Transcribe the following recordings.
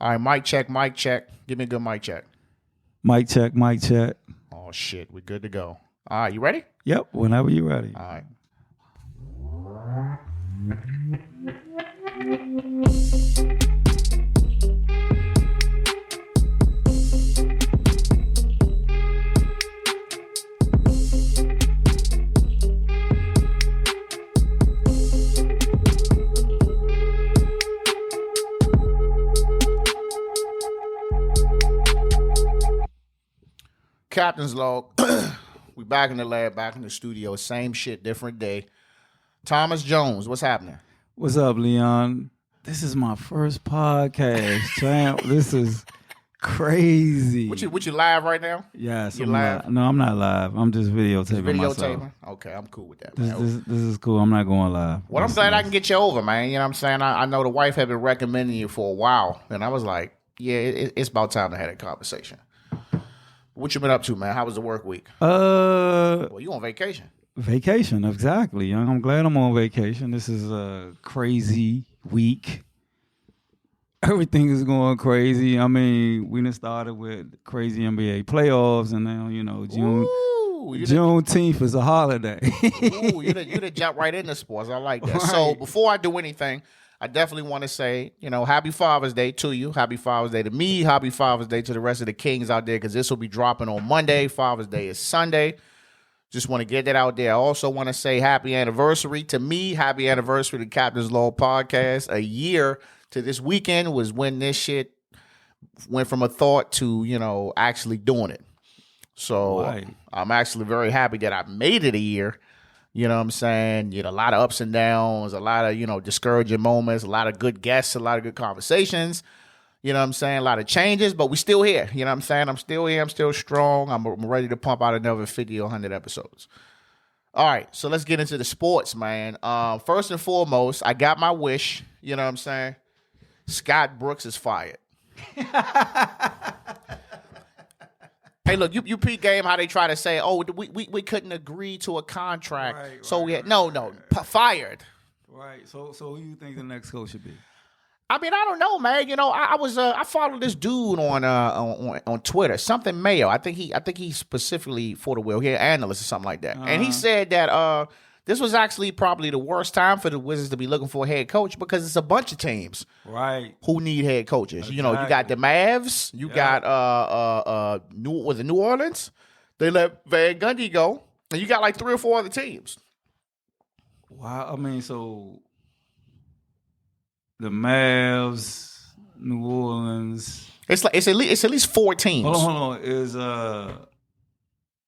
All right, mic check, mic check. Give me a good mic check. Mic check, mic check. Oh, shit. We're good to go. All right, you ready? Yep, whenever you're ready. All right. Captain's log. We back in the lab, back in the studio. Same shit, different day. Thomas Jones, what's happening? What's up, Leon? This is my first podcast, champ. This is crazy. What you live right now? Yes. You live? No, I'm not live. I'm just videotaping myself. Okay, I'm cool with that, man. This is cool. I'm not going live. Well, I'm glad I can get you over, man. You know what I'm saying? I know the wife had been recommending you for a while, and I was like, yeah, it's about time to have a conversation. What you been up to, man? How was the work week? Well, you on vacation. Vacation, exactly. I'm glad I'm on vacation. This is a crazy week. Everything is going crazy. I mean, we done started with crazy NBA playoffs, and now, Juneteenth is a holiday. Ooh, you done jump right into sports. I like that. Right. So before I do anything, I definitely want to say, happy Father's Day to you. Happy Father's Day to me. Happy Father's Day to the rest of the kings out there, because this will be dropping on Monday. Father's Day is Sunday. Just want to get that out there. I also want to say happy anniversary to me. Happy anniversary to Captain's Law Podcast. A year to this weekend was when this shit went from a thought to, actually doing it. So right. I'm actually very happy that I made it a year. You know what I'm saying? A lot of ups and downs, a lot of, discouraging moments, a lot of good guests, a lot of good conversations. You know what I'm saying? A lot of changes, but we still here. You know what I'm saying? I'm still here. I'm still strong. I'm ready to pump out another 50 or 100 episodes. All right, so let's get into the sports, man. First and foremost, I got my wish. You know what I'm saying? Scott Brooks is fired. Hey, look, you peep game how they try to say, oh, we couldn't agree to a contract, right, so we had fired. Right. So who you think the next coach should be? I mean, I don't know, man. I followed this dude on Twitter, something Mayo. I think he specifically for the Will, he an analyst or something like that, and he said that this was actually probably the worst time for the Wizards to be looking for a head coach, because it's a bunch of teams, right, who need head coaches. Exactly. You got the Mavs, you got New Orleans. They let Van Gundy go, and you got like 3 or 4 other teams. Wow, I mean, so the Mavs, New Orleans. It's at least 4 teams. Hold on. Is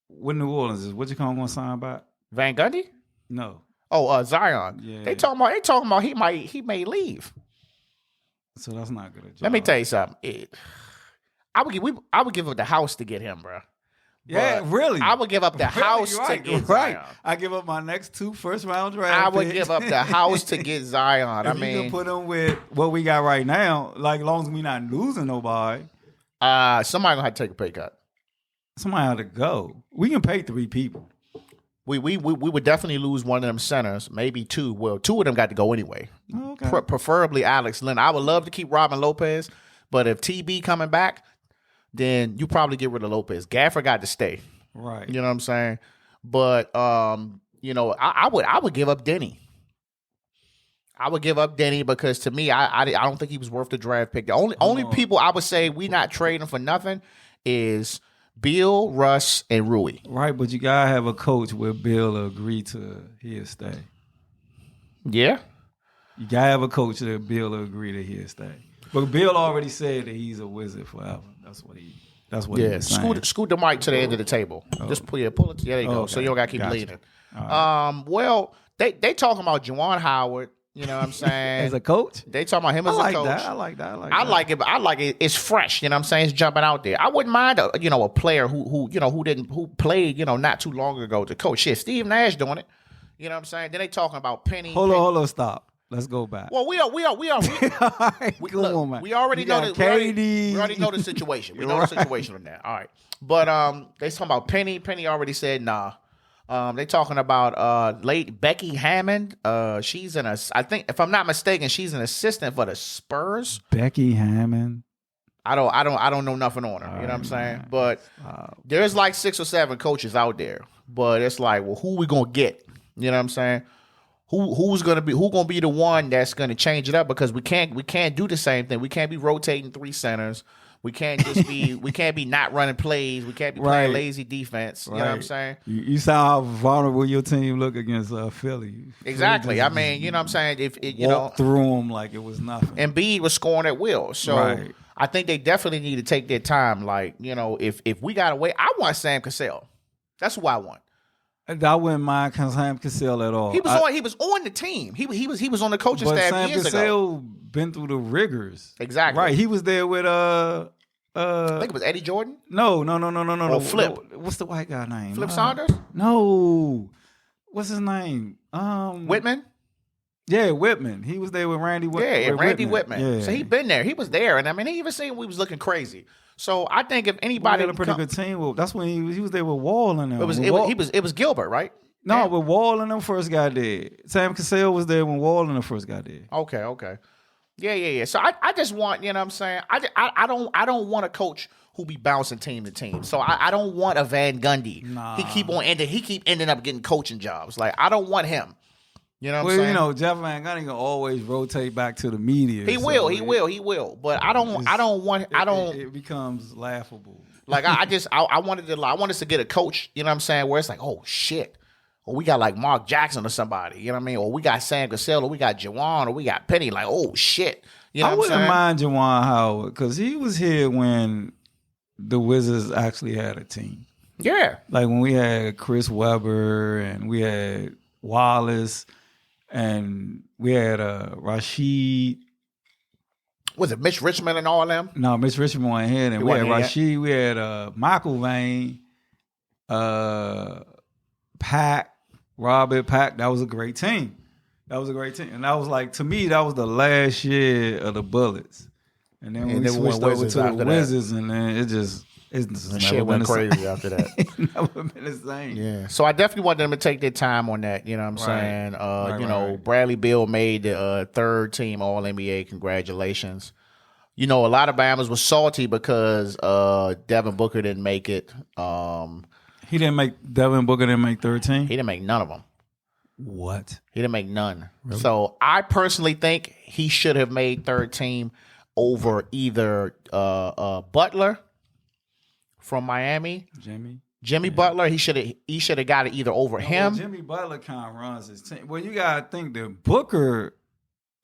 what New Orleans is? What you going to sign back? Van Gundy? No. Oh, Zion. Yeah. They talking about he may leave. So that's not good. Let me tell you something. I would give up the house to get him, bro. Yeah, really. I would give up the house to get Zion. I give up my next 2 first-round draft I would give up the house to get Zion. If you can put him with what we got right now, like as long as we not losing nobody. Somebody gonna have to take a pay cut. Somebody had to go. We can pay 3 people. We would definitely lose one of them centers, maybe 2. Well, 2 of them got to go anyway. Okay. Preferably Alex Len. I would love to keep Robin Lopez, but if TB coming back, then you probably get rid of Lopez. Gaffer got to stay. Right. You know what I'm saying? But I would give up Denny. I would give up Denny because to me, I don't think he was worth the draft pick. The only people I would say we not trading for nothing is Bill, Russ, and Rui. Right, but you gotta have a coach where Bill agree to he'll stay. Yeah. You gotta have a coach that Bill agree that he'll stay. But Bill already said that he's a Wizard forever. That's what he was saying. Scoot the mic to the end of the table. Just pull it. There you go. Okay. So you don't gotta keep leaning. Right. Well, they talking about Juwan Howard. You know what I'm saying? As a coach? They talking about him as a coach. I like that. I like it, but I like it. It's fresh. You know what I'm saying? It's jumping out there. I wouldn't mind a player who played not too long ago to coach. Shit, Steve Nash doing it. You know what I'm saying? Then they talking about Penny. Hold on, stop. Let's go back. Well, we already know that. We already know the situation. We know the situation on that. All right, but they talking about Penny. Penny already said nah. They talking about late Becky Hammond. She's I think if I'm not mistaken, she's an assistant for the Spurs. Becky Hammond. I don't know nothing on her. You know what I'm saying? But there's like 6 or 7 coaches out there. But it's like, well, who we gonna get? You know what I'm saying? Who's gonna be the one that's gonna change it up? Because we can't do the same thing. We can't be rotating 3 centers. We can't just be not running plays. We can't be playing lazy defense. You know what I'm saying? You saw how vulnerable your team look against Philly. Exactly. I mean, you know what I'm saying? If you walked through them like it was nothing. Embiid was scoring at will. So I think they definitely need to take their time. Like, you know, if we got away, I want Sam Cassell. That's who I want. I wouldn't mind Sam Cassell at all. He was on the team. He was on the coaching staff Sam years Cassell ago. Been through the rigors. Exactly. Right. He was there with I think it was Eddie Jordan. No. Flip. No. What's the white guy name? Flip Saunders? No. What's his name? Whitman? Yeah, Whitman. He was there with Randy Whitman. Yeah, Randy Whitman. Yeah. So he been there. He was there. And I mean, he even seen we was looking crazy. So I think if anybody had a pretty good team. Well, that's when he was there with Wall and them. It was Gilbert, right? No, but Wall and them first got there. Sam Cassell was there when Wall and them first got there. Okay. Yeah. So I just want, you know what I'm saying? I don't want a coach who be bouncing team to team. So I don't want a Van Gundy. Nah. He keep ending up getting coaching jobs. Like, I don't want him. You know what I'm saying? You know, Jeff Van Gundy can always rotate back to the media. He will. But it becomes laughable. Like I wanted us to get a coach, you know what I'm saying, where it's like, oh shit. Or we got like Mark Jackson or somebody, you know what I mean? Or we got Sam Cassell, or we got Juwan, or we got Penny. Like, oh shit. You know I wouldn't mind Juwan Howard because he was here when the Wizards actually had a team. Yeah. Like when we had Chris Webber and we had Wallace and we had Rashid. Was it Mitch Richmond and all them? No, Mitch Richmond wasn't here. And we had Rashid. We had Michael Vane, Pack, Robert Pack. That was a great team. And that was like, to me, that was the last year of the Bullets. And then we switched over to the Wizards, and then it's shit went crazy after that. It never been the same. Yeah. So I definitely want them to take their time on that. You know what I'm saying? Bradley Beal made the 3rd team All NBA. Congratulations. You know, a lot of Bammers was salty because Devin Booker didn't make it. Devin Booker didn't make 13? He didn't make none of them. What? He didn't make none. Really? So I personally think he should have made 3rd team over either Butler from Miami. Jimmy Butler. He should have got it either over him. Jimmy Butler kind of runs his team. Well, you gotta think that Booker.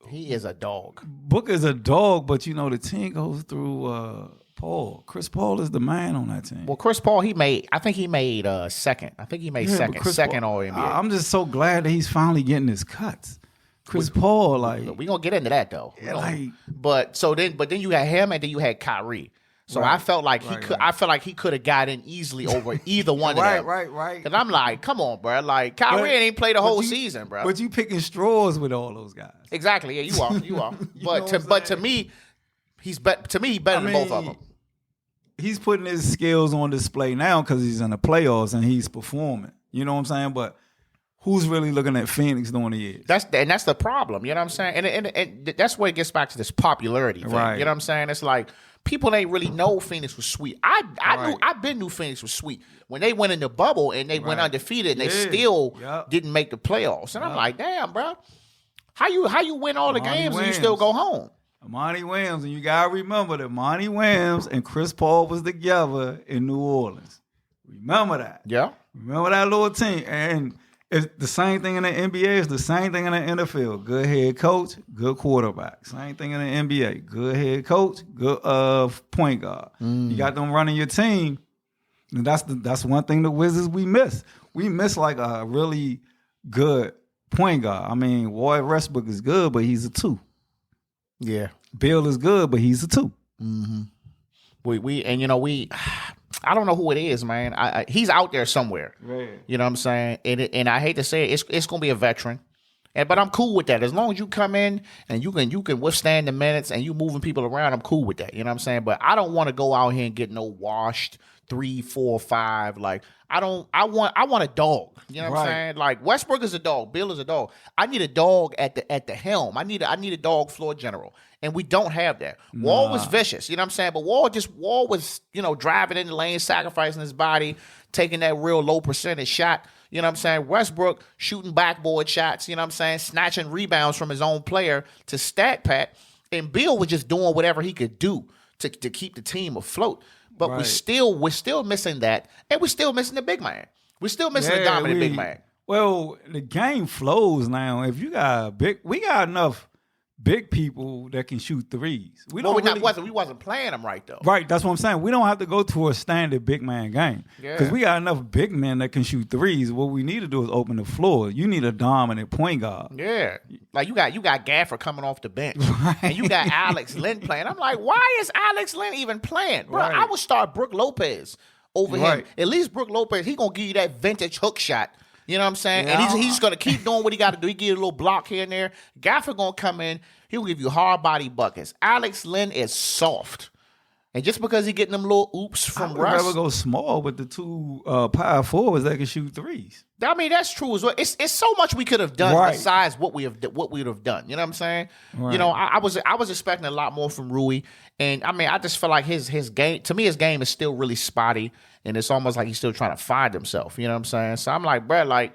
He is a dog. Booker's a dog, but you know the team goes through Paul. Chris Paul is the man on that team. Well, Chris Paul, I think he made second. I think he made second All NBA. I'm just so glad that he's finally getting his cuts. Chris Paul, like, we gonna get into that though. Yeah, but then you had him, and then you had Kyrie. So I felt like he could have gotten easily over either one of them. Right. Because I'm like, come on, bro. Like, Kyrie ain't played the whole season, bro. But you picking straws with all those guys. Exactly. Yeah, you are. But to me, he's better than both of them. He's putting his skills on display now because he's in the playoffs and he's performing. You know what I'm saying? But who's really looking at Phoenix during the years? That's the problem. You know what I'm saying? And that's where it gets back to this popularity thing. Right. You know what I'm saying? It's like people ain't really know Phoenix was sweet. I knew Phoenix was sweet when they went in the bubble and they went undefeated and they still didn't make the playoffs. And I'm like, damn, bro, how you win all the games and you still go home? Monty Williams, and you gotta remember that Monty Williams and Chris Paul was together in New Orleans. Remember that. Yeah. Remember that little team. And it's the same thing in the NBA. It's the same thing in the NFL. Good head coach, good quarterback. Same thing in the NBA. Good head coach, good point guard. You got them running your team. And that's one thing the Wizards we miss. We miss like a really good point guard. I mean, Roy Westbrook is good, but he's a 2. Yeah. Bill is good, but he's a 2. Mm-hmm. I don't know who it is, man. He's out there somewhere. Right. You know what I'm saying? And I hate to say it, it's going to be a veteran. But I'm cool with that. As long as you come in and you can withstand the minutes and you moving people around, I'm cool with that. You know what I'm saying? But I don't want to go out here and get no washed 3, 4, 5. Like I want a dog. You know what I'm saying? Like Westbrook is a dog, Bill is a dog. I need a dog at the helm. I need a dog floor general. And we don't have that. Wall was vicious, you know what I'm saying? But Wall was, driving in the lane, sacrificing his body, taking that real low percentage shot. You know what I'm saying? Westbrook shooting backboard shots, you know what I'm saying? Snatching rebounds from his own player to stat pat. And Bill was just doing whatever he could do to keep the team afloat. But we're still missing that. And we're still missing the big man. We're still missing the dominant big man. Well, the game flows now. If you got we got enough big people that can shoot threes. We wasn't playing them right though. Right, that's what I'm saying. We don't have to go to a standard big man game because we got enough big men that can shoot threes. What we need to do is open the floor. You need a dominant point guard. Yeah, like you got Gaffer coming off the bench, and you got Alex Len playing. I'm like, why is Alex Len even playing, bro? I would start Brook Lopez over him. At least Brook Lopez, he gonna give you that vintage hook shot. You know what I'm saying? Yeah. And he's going to keep doing what he got to do. He give you a little block here and there. Gaffer going to come in. He'll give you hard body buckets. Alex Len is soft. And just because he getting them little oops from Russ. I would rather go small with the two power forwards that can shoot threes. I mean, that's true as well. It's so much we could have done besides what we would have done. You know what I'm saying? Right. I was expecting a lot more from Rui. And I mean, I just feel like his game, to me, his game is still really spotty. And it's almost like he's still trying to find himself. You know what I'm saying? So I'm like, bro, like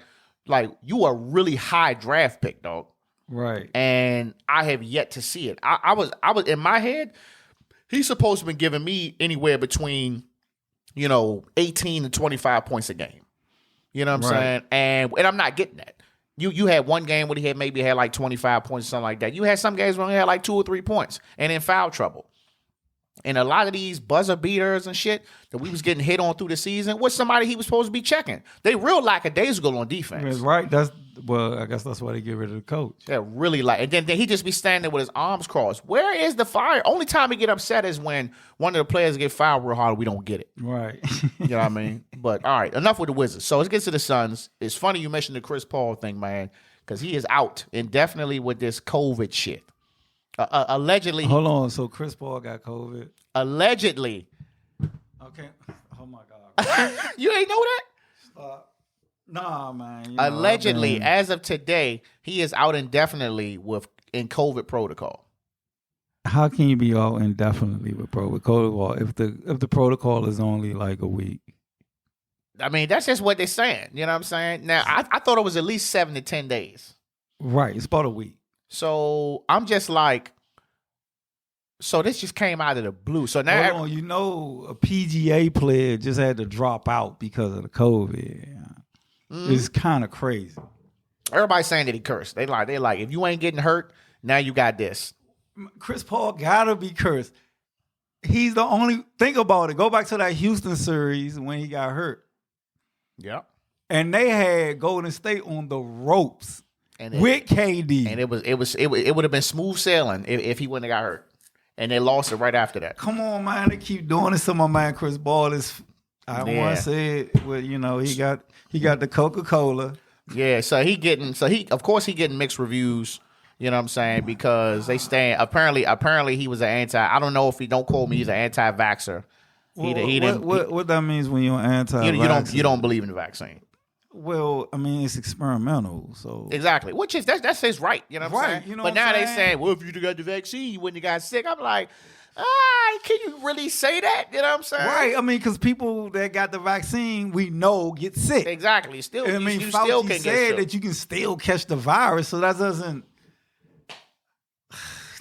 you are a really high draft pick, dog. Right. And I have yet to see it. I was in my head, he's supposed to be giving me anywhere between, 18 to 25 points a game. You know what I'm saying? And I'm not getting that. You had one game where he had like 25 points or something like that. You had some games where he had like 2 or 3 points and in foul trouble. And a lot of these buzzer beaters and shit that we was getting hit on through the season was somebody he was supposed to be checking. They real lackadaisical on defense. Right. I guess that's why they get rid of the coach. Yeah, really and then he just be standing there with his arms crossed. Where is the fire? Only time he get upset is when one of the players get fouled real hard. We don't get it. Right. You know what I mean? But all right, enough with the Wizards. So let's get to the Suns. It's funny you mentioned the Chris Paul thing, man, because he is out indefinitely with this COVID shit. Allegedly. Hold on. So Chris Paul got COVID? Allegedly. Okay. Oh, my God. You ain't know that? Nah, man. Allegedly, as of today, he is out indefinitely in COVID protocol. How can you be out indefinitely with protocol if the protocol is only like a week? I mean, that's just what they're saying. You know what I'm saying? Now, I thought it was at least 7 to 10 days. Right. It's about a week. So I'm just like, so this just came out of the blue. So now, hold on, a PGA player just had to drop out because of the COVID. It's kind of crazy. Everybody's saying that he cursed. They like, if you ain't getting hurt, now you got this. Chris Paul gotta be cursed. He's the only. Think about it. Go back to that Houston series when he got hurt. Yeah. And they had Golden State on the ropes. With KD. And it would have been smooth sailing if he wouldn't have got hurt. And they lost it right after that. Come on, man. They keep doing this to my man Chris Paul. I don't want to say it, but he got the Coca-Cola. Yeah, so he getting mixed reviews, you know what I'm saying? Because they stand apparently he was an I don't know if don't quote me, he's an anti-vaxxer. What that means when you're anti-vaxxer? You don't believe in the vaccine. Well, I mean, it's experimental, so exactly. Which is that's his right, you know what I'm saying? But now they saying, well, if you got the vaccine, you wouldn't have got sick. I'm like, can you really say that? You know what I'm saying? Right. I mean, because people that got the vaccine, we know get sick. Exactly. Still, I mean, Fauci still can said that you can still catch the virus, so that doesn't.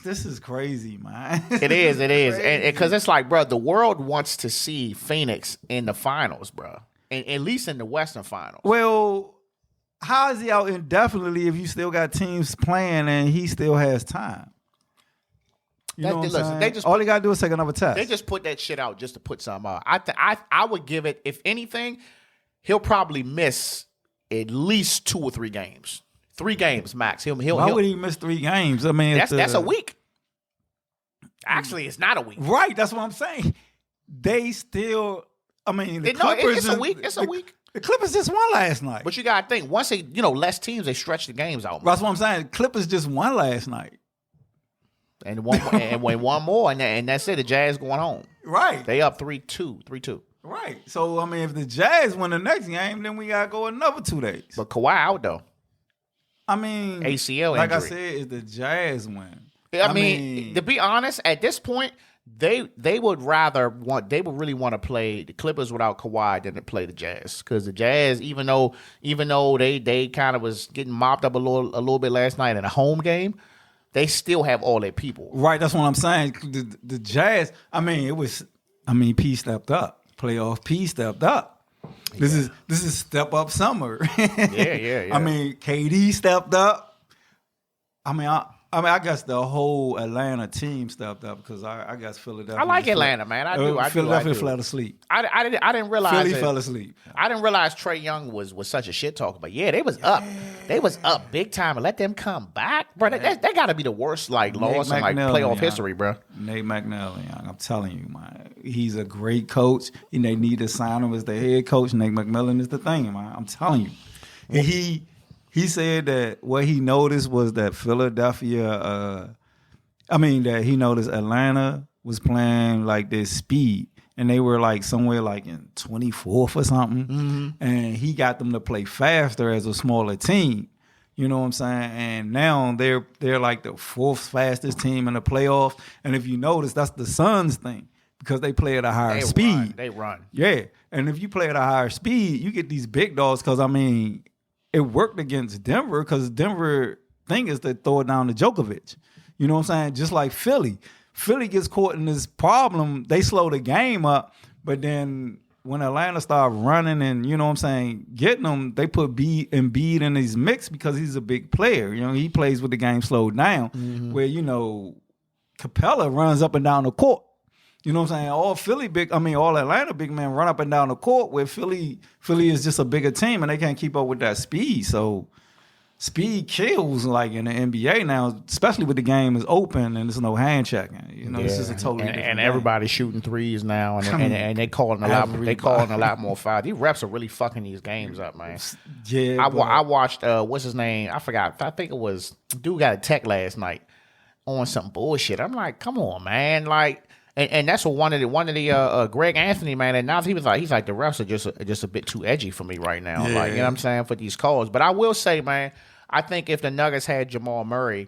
This is crazy, man. It is, and because it's like, bro, the world wants to see Phoenix in the finals, bro. At least in the Western Finals. Well, how is he out indefinitely if you still got teams playing and he still has time? All they got to do is take another test. They just put that shit out just to put something out. I would give it, if anything, he'll probably miss at least 2 or 3 games. 3 games max. Why would he miss 3 games? I mean, that's a week. Actually, it's not a week. Right. That's what I'm saying. They still... I mean, the Clippers... It's a week. It's a week. The Clippers just won last night. But you gotta think, once they, less teams, they stretch the games out. That's what I'm saying. The Clippers just won last night. And win one more, and that's it. The Jazz going home. Right. They up 3-2. Right. So, I mean, if the Jazz win the next game, then we got to go another 2 days. But Kawhi out, though. I mean, ACL like injury. I said, if the Jazz win. I mean, to be honest, at this point, they would really want to play the Clippers without Kawhi than to play the Jazz, because the Jazz, even though they kind of was getting mopped up a little bit last night in a home game, they still have all their people. Right, that's what I'm saying. The Jazz, P stepped up. Playoff P stepped up. This is step up summer. Yeah. I mean, KD stepped up. I guess the whole Atlanta team stepped up, because I guess Philadelphia. I like Atlanta, man. I do. Philadelphia fell asleep. I didn't realize Philly fell asleep. I didn't realize Trae Young was such a shit talker. But yeah, they was up. They was up big time. And let them come back, bro. That got to be the worst loss in playoff history, bro. Nate McMillan, I'm telling you, man, he's a great coach. And they need to sign him as the head coach. Nate McMillan is the thing, man. I'm telling you. And he said that what he noticed was that that he noticed Atlanta was playing like this speed, and they were like somewhere like in 24th or something. Mm-hmm. And he got them to play faster as a smaller team. You know what I'm saying? And now they're like the 4th fastest team in the playoffs. And if you notice, that's the Suns thing, because they play at a higher speed. They run. Yeah. And if you play at a higher speed, you get these big dogs, because, it worked against Denver, because Denver thing is to throw it down to Jokic. You know what I'm saying? Just like Philly. Philly gets caught in this problem. They slow the game up, but then when Atlanta started running and, you know what I'm saying, getting them, they put Embiid in his mix because he's a big player. He plays with the game slowed down, where, Capella runs up and down the court. You know what I'm saying? All Atlanta big men run up and down the court, where Philly is just a bigger team, and they can't keep up with that speed. So speed kills, like in the NBA now, especially with the game is open and there's no hand checking. This is a totally different and game. everybody's shooting threes now, and they calling a lot. They calling a lot more fouls. These refs are really fucking these games up, man. Yeah, I watched what's his name? I forgot. I think it was dude got a tech last night on some bullshit. I'm like, come on, man, like. And that's what one of the Greg Anthony, man, and now he's like the refs are just a bit too edgy for me right now. Yeah. Like, you know what I'm saying, for these calls. But I will say, man, I think if the Nuggets had Jamal Murray,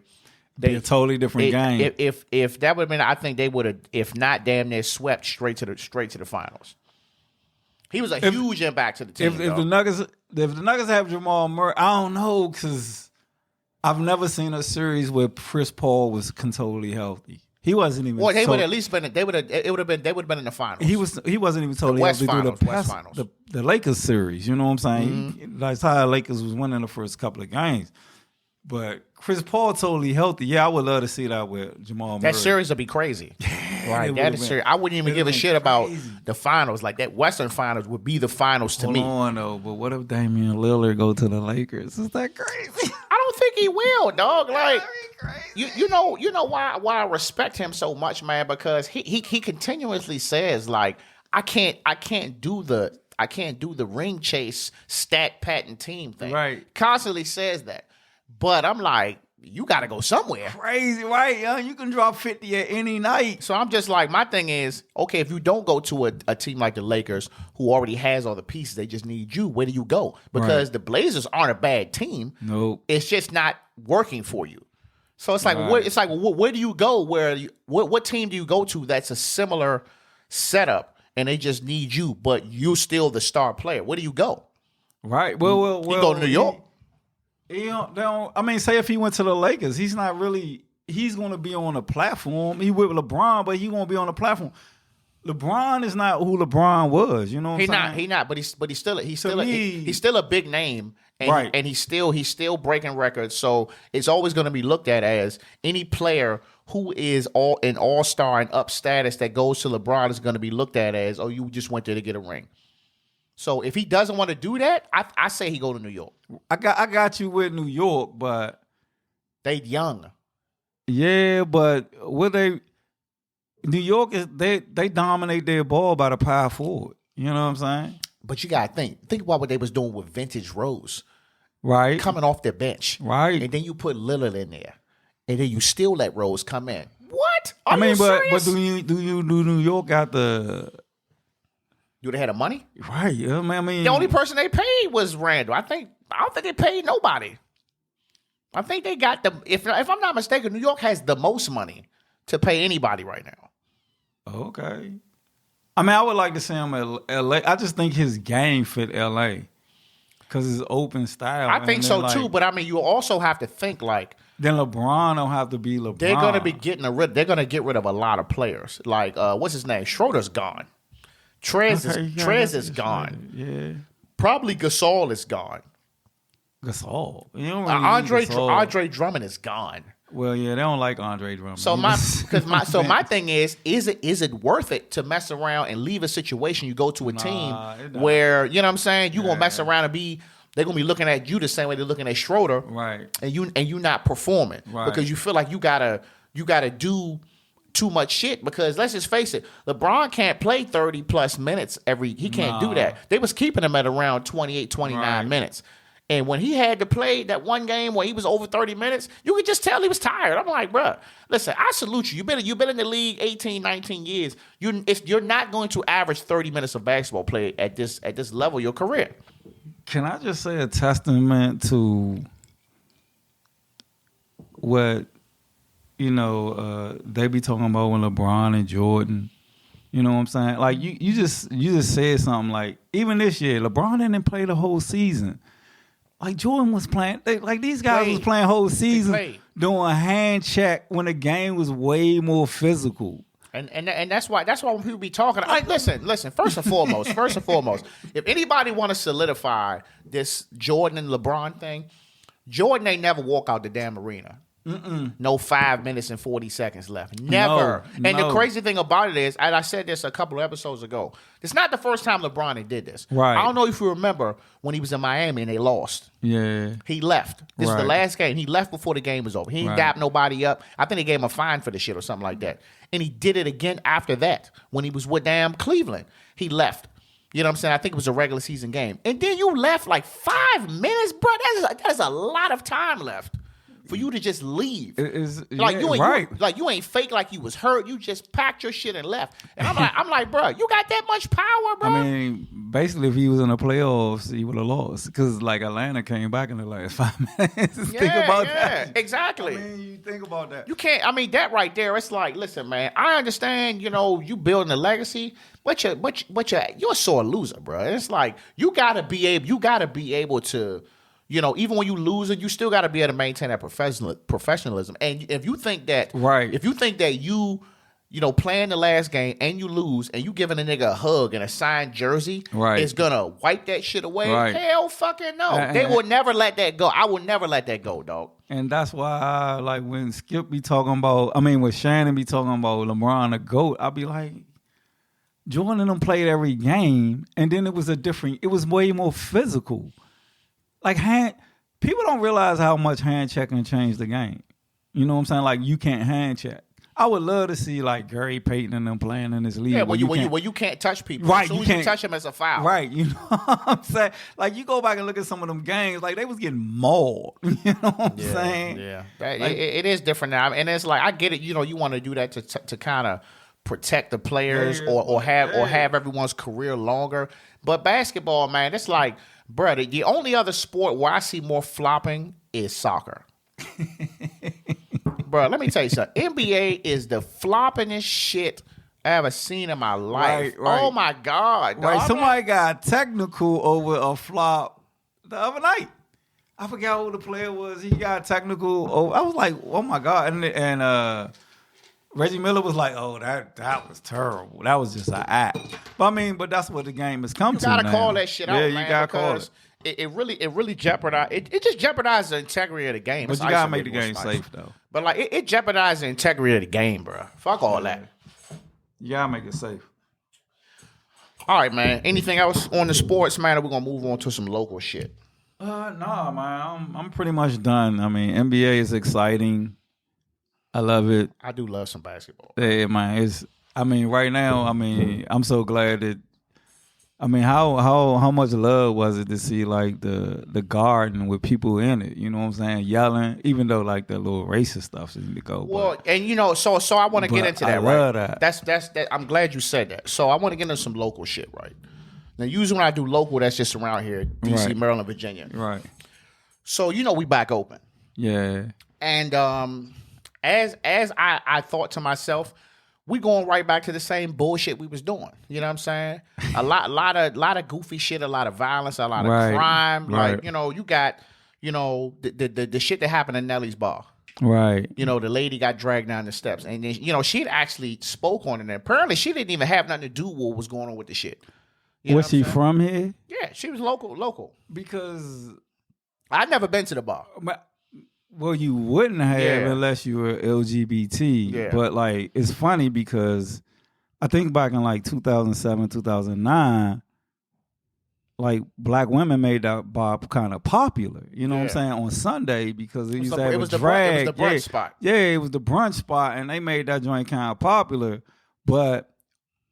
be a totally different game. If that would have been, I think they would have, if not damn near swept straight to the finals. He was a huge impact to the team. If the Nuggets have Jamal Murray, I don't know, because I've never seen a series where Chris Paul was totally healthy. He wasn't even. Well, they would at least been. They would have been in the finals. He wasn't even totally West healthy finals, West finals. The Lakers series. You know what I'm saying? That's how the Lakers was winning the first couple of games. But Chris Paul totally healthy. Yeah, I would love to see that with Jamal Murray. That series would be crazy. Right, that is serious. I wouldn't even give a shit about the finals. Like that Western Finals would be the finals to me. Hold on, though. But what if Damian Lillard go to the Lakers? Is that crazy? I don't think he will, dog. Like you know why I respect him so much, man, because he continuously says, like, I can't do the ring chase stat patent team thing. Right. Constantly says that. But I'm like, you got to go somewhere. Crazy, right? Young? You can drop 50 at any night. So I'm just like, my thing is, okay, if you don't go to a team like the Lakers, who already has all the pieces, they just need you. Where do you go? Because the Blazers aren't a bad team. Nope. It's just not working for you. So it's like, Right. where do you go? What team do you go to that's a similar setup, and they just need you, but you're still the star player? Where do you go? Right. Well. You go to New York. Say if he went to the Lakers, he's not really. He's going to be on a platform. He with LeBron, but he won't be on a platform. LeBron is not who LeBron was. You know what I'm saying? He not. But he's still a big name, and Right. and he's still breaking records. So it's always going to be looked at as any player who is an all-star and up status that goes to LeBron is going to be looked at as, oh, you just went there to get a ring. So if he doesn't want to do that, I say he go to New York. I got you with New York, but They young. yeah, but New York is they dominate their ball by the power forward. You know what I'm saying? But you gotta think about what they was doing with vintage Rose, right, coming off their bench, right. and then you put Lillard in there, and then you still let Rose come in. What? I mean, you but serious? do New York got the Do they have the money? right? I mean, The only person they paid was Randall. I don't think they paid nobody. I think they got the. If I'm not mistaken, New York has the most money to pay anybody right now. Okay. I mean, I would like to see him at L.A. I just think his game fit L.A. because it's open style. I think so too, but I mean, you also have to think like then LeBron don't have to be LeBron. they're going to be They're going to get rid of a lot of players. Like what's his name? Schroeder's gone. Trez is gone. Yeah. Probably Gasol is gone. Gasol. You don't really need Gasol. Andre Drummond is gone. Well, yeah, they don't like Andre Drummond. So my thing is it worth it to mess around and leave a situation? You go to a team where, you know what I'm saying, you gonna mess around and they're gonna be looking at you the same way they're looking at Schroeder, right? And you not performing, right? Because you feel like you gotta do too much shit. Because let's just face it, LeBron can't play 30 plus minutes he can't do that. They was keeping him at around 28, 29 minutes. And when he had to play that one game where he was over 30 minutes, you could just tell he was tired. I'm like, bro, listen, I salute you. You've been in the league 18, 19 years. You're not going to average 30 minutes of basketball play at this level of your career. Can I just say a testament to what, they be talking about when LeBron and Jordan, you know what I'm saying? Like, you just said something like, even this year, LeBron didn't play the whole season. Like Jordan was playing, these guys was playing whole season doing hand check when the game was way more physical. And that's why when people be talking, like, listen. First and foremost, if anybody want to solidify this Jordan and LeBron thing, Jordan ain't never walk out the damn arena. No 5 minutes and 40 seconds left. Never. No. And the crazy thing about it is, and I said this a couple of episodes ago, it's not the first time LeBron did this. Right. I don't know if you remember when he was in Miami and they lost. Yeah. He left. This is the last game. He left before the game was over. He didn't dap nobody up. I think they gave him a fine for the shit or something like that. And he did it again after that when he was with damn Cleveland. He left. You know what I'm saying? I think it was a regular season game. And then you left like 5 minutes, bro. That's a lot of time left for you to just leave. You ain't fake like you was hurt. You just packed your shit and left. And I'm like, bro, you got that much power, bro? I mean, basically, if he was in the playoffs, he would have lost because like Atlanta came back in the last 5 minutes. Think about that. Exactly. I mean, you think about that. You can't. I mean, that right there. It's like, listen, man. I understand. You building a legacy, but you're a sore loser, bro. It's like you gotta be able to. Even when you lose it, you still got to be able to maintain that professionalism. And if you think that, playing the last game and you lose and you giving a nigga a hug and a signed jersey is gonna wipe that shit away, hell fucking no. They will never let that go. I will never let that go, dog. And that's why, when Skip be talking about, when Shannon be talking about LeBron the GOAT, I'll be like, Jordan and them played every game, and then it was way more physical. Like people don't realize how much hand checking changed the game. You know what I'm saying? Like you can't hand check. I would love to see like Gary Payton and them playing in this league. Yeah, when you can't touch people. Right, as soon as you touch them, it's a foul. Right, you know what I'm saying? Like you go back and look at some of them games, like they was getting mauled. You know what I'm saying? Yeah, it is different now, and it's like I get it. You want to do that to kind of protect the players or have everyone's career longer. But basketball, man, it's like. Bro, the only other sport where I see more flopping is soccer. Bro, let me tell you something. NBA is the floppingest shit I ever seen in my life. Right. Oh, my God. Right, somebody got technical over a flop the other night. I forgot who the player was. He got technical over. I was like, oh, my God. And Reggie Miller was like, "Oh, that was terrible. That was just an act." But that's what the game has come to. You gotta call that shit out, man. Yeah, you gotta call it. It really jeopardizes. It just jeopardizes the integrity of the game. But you gotta make the game safe, though. But like, it jeopardizes the integrity of the game, bro. Fuck all that. You gotta make it safe. All right, man. Anything else on the sports, man? Or we're gonna move on to some local shit. No, man. I'm pretty much done. NBA is exciting. I love it. I do love some basketball. Yeah, man. Right now, I'm so glad that I mean, how much love was it to see like the garden with people in it? You know what I'm saying? Yelling, even though like the little racist stuff seemed to go. Well, and so I want to get into that. I love that. That's that. I'm glad you said that. So I want to get into some local shit, right? Now, usually when I do local, that's just around here, DC, Right. Maryland, Virginia. Right. So we back open, Yeah. and as I thought to myself, we going right back to the same bullshit we was doing. You know what I'm saying? A lot of goofy shit, a lot of violence, a lot of Right. crime. Right. Like you got the shit that happened in Nellies Bar. Right. The lady got dragged down the steps, and then she had actually spoke on it. And apparently, she didn't even have nothing to do with what was going on with the shit. Was she from here? Yeah, she was local. Because I'd never been to the bar. well, you wouldn't have unless you were LGBT. Yeah. But like, it's funny because I think back in like 2007, 2009, like black women made that bar kind of popular. You know what I'm saying? On Sunday because it used to have a drag. It was the brunch spot. Yeah, it was the brunch spot, and they made that joint kind of popular. But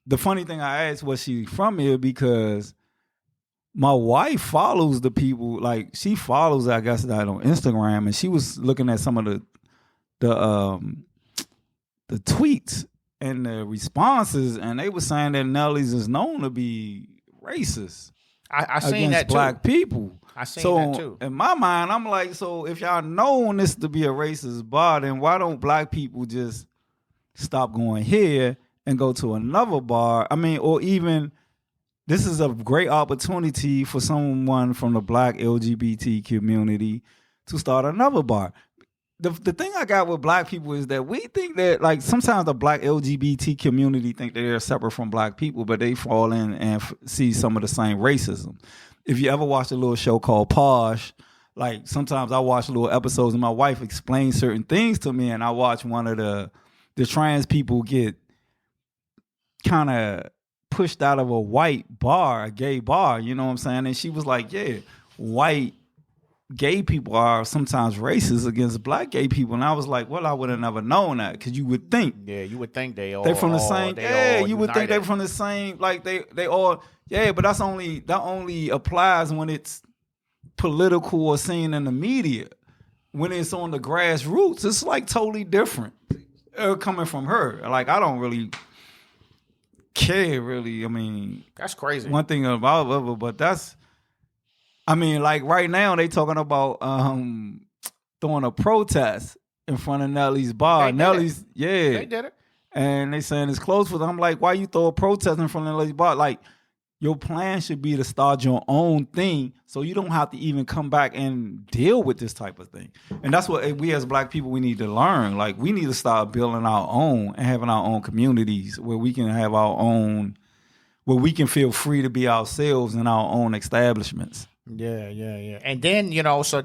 the funny thing I asked, was she from here? Because my wife follows the people, like she follows, I guess, that on Instagram, and she was looking at some of the tweets and the responses, and they were saying that Nellies is known to be racist. I seen against that too. black people. I seen So that too. in my mind, I'm like, so if y'all known this to be a racist bar, then why don't black people just stop going here and go to another bar? I mean, or even this is a great opportunity for someone from the black LGBT community to start another bar. The thing I got with black people is that we think that, like, sometimes the black LGBT community think that they're separate from black people, but they fall in and see some of the same racism. If you ever watch a little show called Posh, like sometimes I watch little episodes and my wife explains certain things to me, and I watch one of the trans people get kind of pushed out of a white bar, a gay bar, you know what I'm saying? And she was like, yeah, white gay people are sometimes racist against black gay people. And I was like, well, I would have never known that, because you would think. Yeah, you would think they're from the same. Yeah, you would think they're from the same, like they all, yeah, but that only applies when it's political or seen in the media. When it's on the grassroots, it's like totally different. Coming from her. Like, I don't really care, really. I mean, that's crazy. One thing about it, but that's, I mean, like right now they talking about throwing a protest in front of Nellies Bar. Nellies, yeah, they did it, and they saying it's closed for them. I'm like, why you throw a protest in front of Nellies Bar? Like, your plan should be to start your own thing, so you don't have to even come back and deal with this type of thing. And that's what we as black people, we need to learn. Like, we need to start building our own and having our own communities where we can have our own, where we can feel free to be ourselves in our own establishments. Yeah. And then, so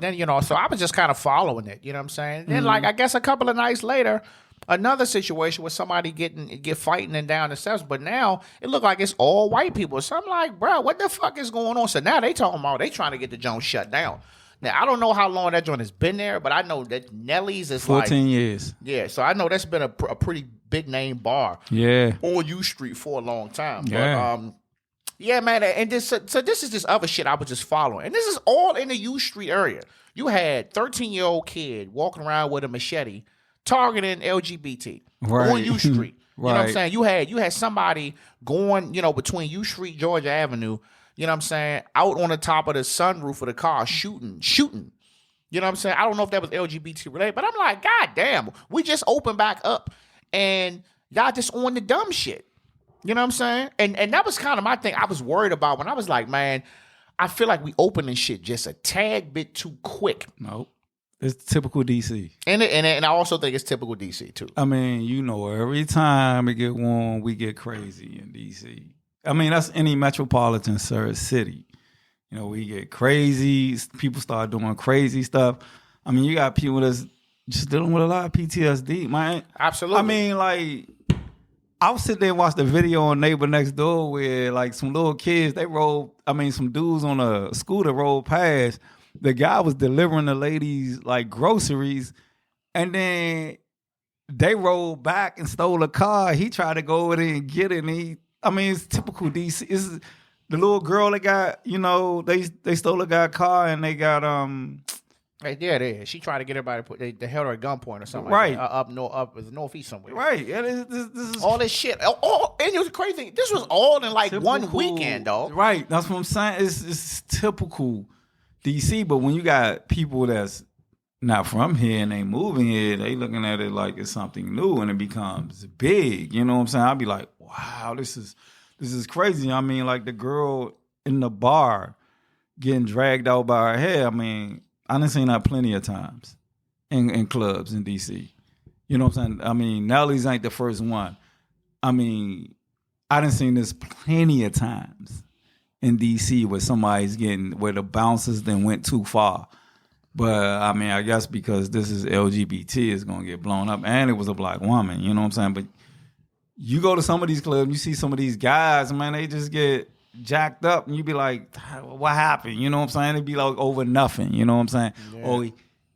I was just kind of following it, you know what I'm saying? Then, like, I guess a couple of nights later, another situation with somebody get fighting and down the steps, but now it looked like it's all white people. So I'm like, bro, what the fuck is going on? So now they talking about they trying to get the joint shut down. Now, I don't know how long that joint has been there, but I know that Nellies is 14 years. Yeah, so I know that's been a pretty big name bar. Yeah. On U Street for a long time. Yeah. But, yeah, man, and this is just other shit I was just following. And this is all in the U Street area. You had 13-year-old kid walking around with a machete targeting LGBT on U Street. You know what I'm saying? You had somebody going, between U Street, Georgia Avenue, you know what I'm saying, out on the top of the sunroof of the car shooting. You know what I'm saying? I don't know if that was LGBT related, but I'm like, God damn, we just opened back up and y'all just on the dumb shit. You know what I'm saying? And that was kind of my thing I was worried about when I was like, man, I feel like we opening shit just a tad bit too quick. Nope. It's typical DC. And I also think it's typical DC too. I mean, every time it get warm, we get crazy in DC. I mean, that's any metropolitan city. We get crazy. People start doing crazy stuff. I mean, you got people that's just dealing with a lot of PTSD, man. Absolutely. I mean, like, I'll sit there and watch the video on Neighbor Next Door where, like, some little kids, some dudes on a scooter rolled past. The guy was delivering the ladies, like, groceries, and then they rolled back and stole a car. He tried to go over there and get it, and it's typical DC. The little girl that got, they stole a guy's car and they got Right there, it is. She tried to get everybody to put they held her at gunpoint or something. Right. Like that. Up in the northeast somewhere. Right. Yeah, this is all this shit. And it was crazy. This was all in like one weekend, dog. Right. That's what I'm saying. It's typical DC, but when you got people that's not from here and they moving here, they looking at it like it's something new and it becomes big. You know what I'm saying? I'd be like, wow, this is crazy. I mean, like the girl in the bar getting dragged out by her hair. I mean, I done seen that plenty of times in clubs in DC. You know what I'm saying? I mean, Nellies ain't the first one. I mean, I done seen this plenty of times in DC where the bouncers then went too far. But I mean, I guess because this is LGBT, it's gonna get blown up. And it was a black woman, you know what I'm saying? But you go to some of these clubs, you see some of these guys, man, they just get jacked up and you be like, what happened? You know what I'm saying? It'd be like over nothing, you know what I'm saying? Yeah. Or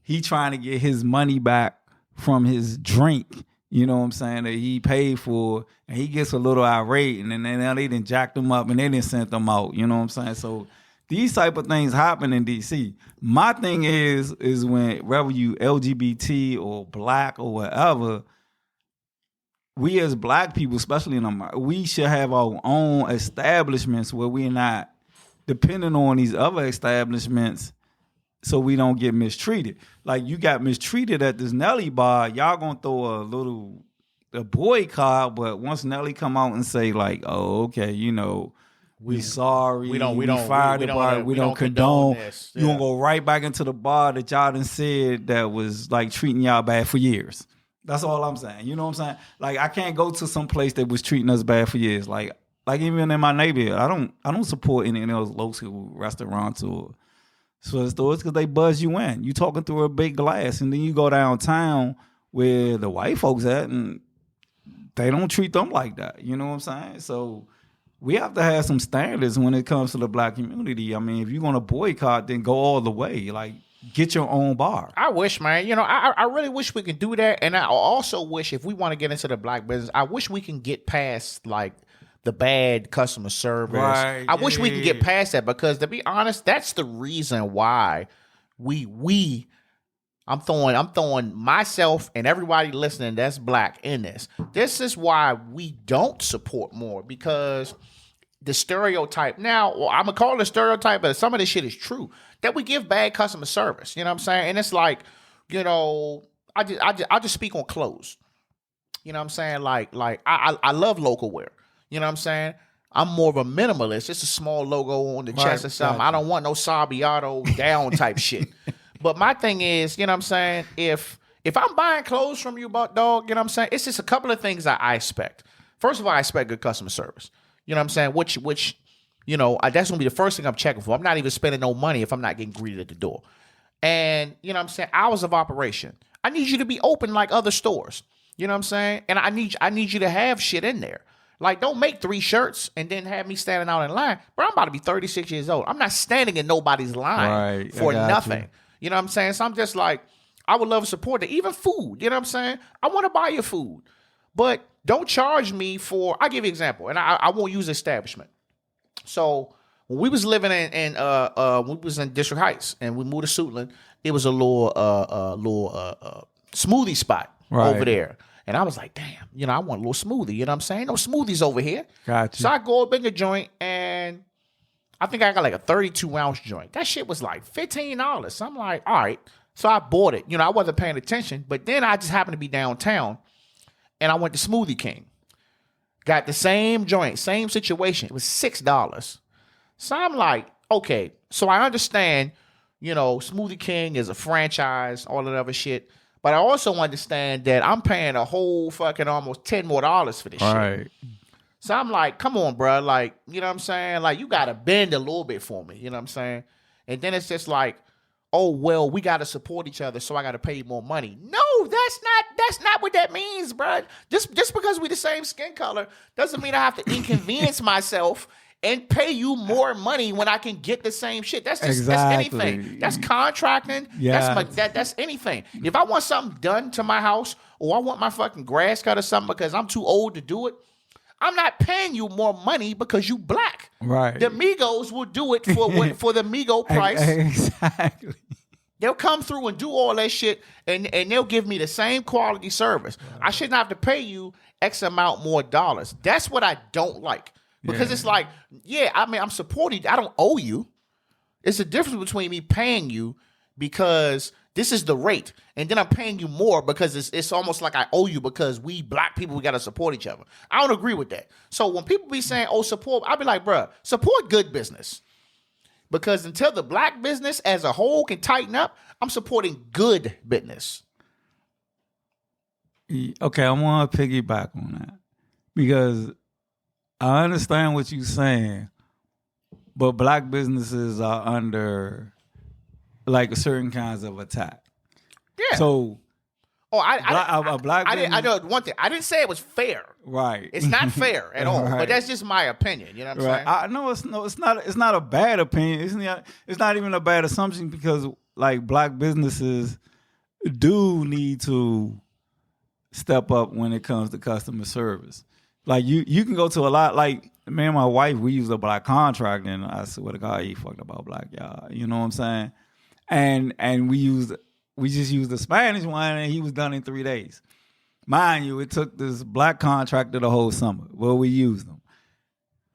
he trying to get his money back from his drink, you know what I'm saying, that he paid for, and he gets a little irate, and then now they done jacked him up and they done sent them out, you know what I'm saying? So these type of things happen in DC. My thing is when whether you LGBT or black or whatever, we as black people, especially in America, we should have our own establishments where we're not depending on these other establishments so we don't get mistreated. Like you got mistreated at this Nellies Bar, y'all gonna throw a boycott, but once Nelly come out and say like, oh, okay, we sorry, we don't condone this. Yeah. You gonna go right back into the bar that y'all done said that was like treating y'all bad for years. That's all I'm saying. You know what I'm saying? Like I can't go to some place that was treating us bad for years. Like even in my neighborhood, I don't support any of those local restaurants or stores because they buzz you in. You talking through a big glass, and then you go downtown where the white folks at, and they don't treat them like that. You know what I'm saying? So we have to have some standards when it comes to the black community. I mean, if you're gonna boycott, then go all the way. Like, get your own bar. I wish, man. I really wish we could do that. And I also wish, if we want to get into the black business, I wish we can get past like the bad customer service. Right, I wish we could get past that, because to be honest, that's the reason why I'm throwing myself and everybody listening that's black in this. This is why we don't support more, because the stereotype now, well, I'm gonna call it a stereotype, but some of this shit is true, that we give bad customer service. You know what I'm saying? And it's like, I just speak on clothes. You know what I'm saying? Like I love local wear. You know what I'm saying? I'm more of a minimalist. Just a small logo on the chest or something. Gotcha. I don't want no Sabiato down type shit. But my thing is, you know what I'm saying? If I'm buying clothes from you, dog, you know what I'm saying? It's just a couple of things that I expect. First of all, I expect good customer service. You know what I'm saying? Which that's going to be the first thing I'm checking for. I'm not even spending no money if I'm not getting greeted at the door. And, you know what I'm saying? Hours of operation. I need you to be open like other stores. You know what I'm saying? And I need you to have shit in there. Like, don't make 3 shirts and then have me standing out in line. Bro, I'm about to be 36 years old. I'm not standing in nobody's line for nothing. You know what I'm saying? So I'm just like, I would love to support it. Even food. You know what I'm saying? I want to buy your food. But don't charge me for, I'll give you an example, and I won't use establishment. So when we was living in we was in District Heights and we moved to Suitland, it was a little smoothie spot over there. And I was like, damn, I want a little smoothie. You know what I'm saying? No smoothies over here. Gotcha. So I go up in the joint, and I think I got like a 32-ounce joint. That shit was like $15. So I'm like, all right. So I bought it. I wasn't paying attention. But then I just happened to be downtown, and I went to Smoothie King. Got the same joint, same situation. It was $6. So I'm like, okay. So I understand, Smoothie King is a franchise, all that other shit. But I also understand that I'm paying a whole fucking almost $10 more for this shit. So I'm like, come on, bro. Like, you know what I'm saying? Like, you got to bend a little bit for me. You know what I'm saying? And then it's just like, oh, well, we got to support each other, so I got to pay you more money. No, that's not what that means, bro. Just because we the same skin color doesn't mean I have to inconvenience myself and pay you more money when I can get the same shit. That's just that's anything. That's contracting. Yeah. That's anything. If I want something done to my house, or I want my fucking grass cut or something because I'm too old to do it, I'm not paying you more money because you black. Right. The Migos will do it for the Migo price. Exactly. They'll come through and do all that shit, and they'll give me the same quality service. I shouldn't have to pay you X amount more dollars. That's what I don't like. Because it's like, I'm supporting you. I don't owe you. It's the difference between me paying you because this is the rate, and then I'm paying you more because it's almost like I owe you because we black people, we got to support each other. I don't agree with that. So when people be saying, oh, support, I'll be like, bruh, support good business. Because until the black business as a whole can tighten up, I'm supporting good business. Okay, I want to piggyback on that because I understand what you're saying, but black businesses are under like certain kinds of attack. Yeah. So, I black know one thing. I didn't say it was fair. Right. It's not fair at all. Right. But that's just my opinion. You know what I'm saying? It's not a bad opinion. It's not even a bad assumption because like black businesses do need to step up when it comes to customer service. Like you can go to a lot, like me and my wife, we use a black contract, and I swear to God, he fucked about black, y'all. You know what I'm saying? And we just used the Spanish one, and he was done in 3 days. Mind you, it took this black contractor the whole summer. Well, we used them.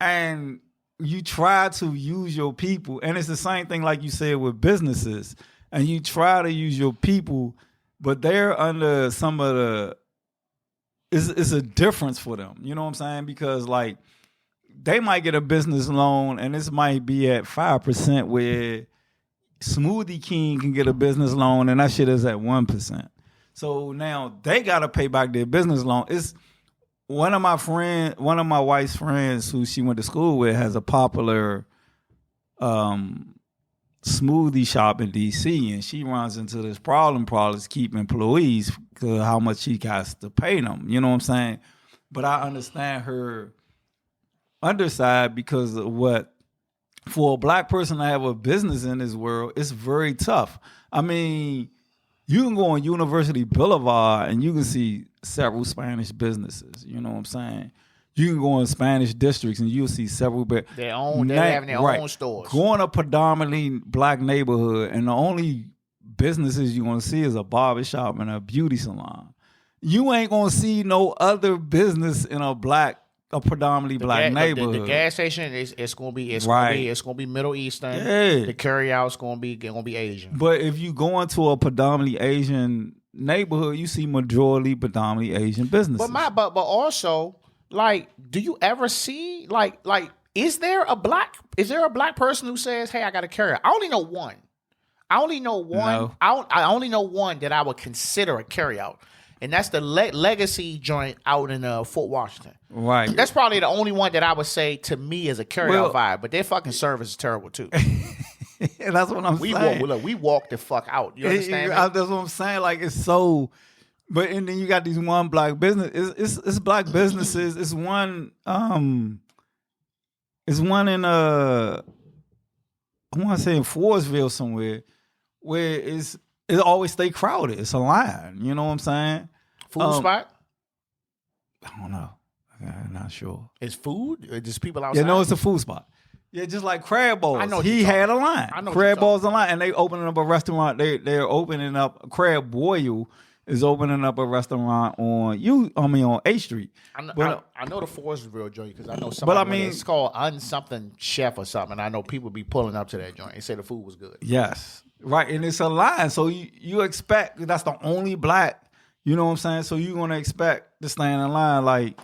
And you try to use your people, and it's the same thing like you said with businesses, and you try to use your people, but they're under some of the, it's a difference for them. You know what I'm saying? Because like, they might get a business loan, and this might be at 5% where Smoothie King can get a business loan, and that shit is at 1%. So now they gotta pay back their business loan. It's one of my wife's friends who she went to school with has a popular smoothie shop in DC, and she runs into this problem is keep employees because how much she has to pay them. You know what I'm saying? But I understand her underside because of what, for a black person to have a business in this world, it's very tough. I mean, you can go on University Boulevard and you can see several Spanish businesses. You know what I'm saying? You can go in Spanish districts and you'll see several. They're having their own stores. Go in a predominantly black neighborhood, and the only businesses you're going to see is a barbershop and a beauty salon. You ain't going to see no other business in a predominantly black neighborhood. The gas station it's gonna be Middle Eastern. Yeah. The carry out's gonna be Asian. But if you go into a predominantly Asian neighborhood, you see majority predominantly Asian businesses. But also, like, do you ever see like is there a black person who says, "Hey, I got a carry out"? I only know one. No. I only know one that I would consider a carry out. And that's the Legacy joint out in Fort Washington. Right. That's probably the only one that I would say to me is a carry-out vibe. But their fucking service is terrible too. That's what I'm saying. We walk the fuck out. You understand? That's what I'm saying. Like, it's so. But and then you got these one black business. It's black businesses. It's one. It's one in I want to say in Forestville somewhere, where it always stay crowded. It's a line. You know what I'm saying? Food spot? I don't know. I'm not sure. It's food? Or just people outside? Yeah, no, it's a food spot. Yeah, just like Crab Balls. I know he had a line. I know Crab Balls a line, and they opening up a restaurant. They're opening up. Crab Boyle is opening up a restaurant on 8th Street. I know the Forestville joint because I know somebody. It's called Unsomething Chef or something. I know people be pulling up to that joint and say the food was good. Yes. Right, and it's a line, so you expect that's the only black, you know what I'm saying? So you're gonna expect to stand in line like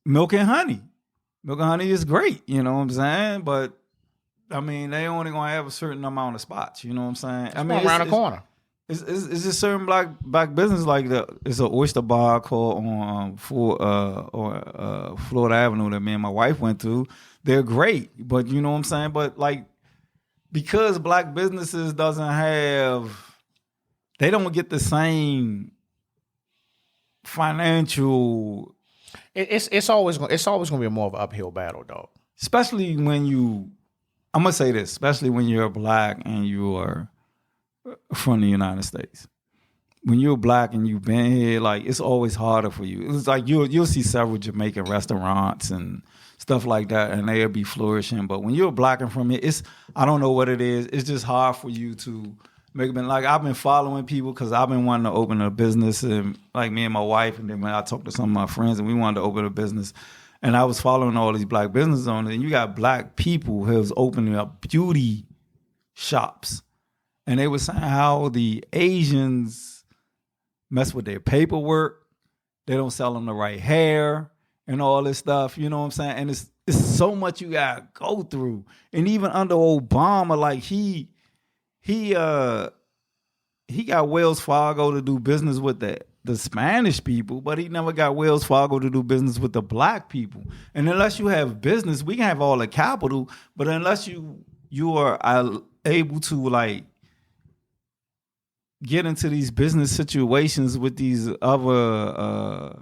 Milk and Honey. Milk and Honey is great, you know what I'm saying? But I mean, they only gonna have a certain amount of spots, you know what I'm saying? I mean, around the corner. It's just certain black business like it's an oyster bar called on Florida Avenue that me and my wife went to. They're great, but you know what I'm saying? But like, because black businesses they don't get the same financial. It's always gonna be more of an uphill battle, dog. Especially when I'm gonna say this, especially when you're black and you are from the United States. when you're black and you've been here, like it's always harder for you. It's like you'll see several Jamaican restaurants and stuff like that, and they'll be flourishing. But when you're black and from here, I don't know what it is. It's just hard for you to make it. Like I've been following people because I've been wanting to open a business, and like me and my wife, and then when I talked to some of my friends, and we wanted to open a business, and I was following all these black business owners, and you got black people who's opening up beauty shops, and they were saying how the Asians mess with their paperwork. They don't sell them the right hair and all this stuff. You know what I'm saying? And it's so much you gotta go through. And even under Obama, like he got Wells Fargo to do business with the Spanish people, but he never got Wells Fargo to do business with the black people. And unless you have business, we can have all the capital, but unless you are able to like get into these business situations with these other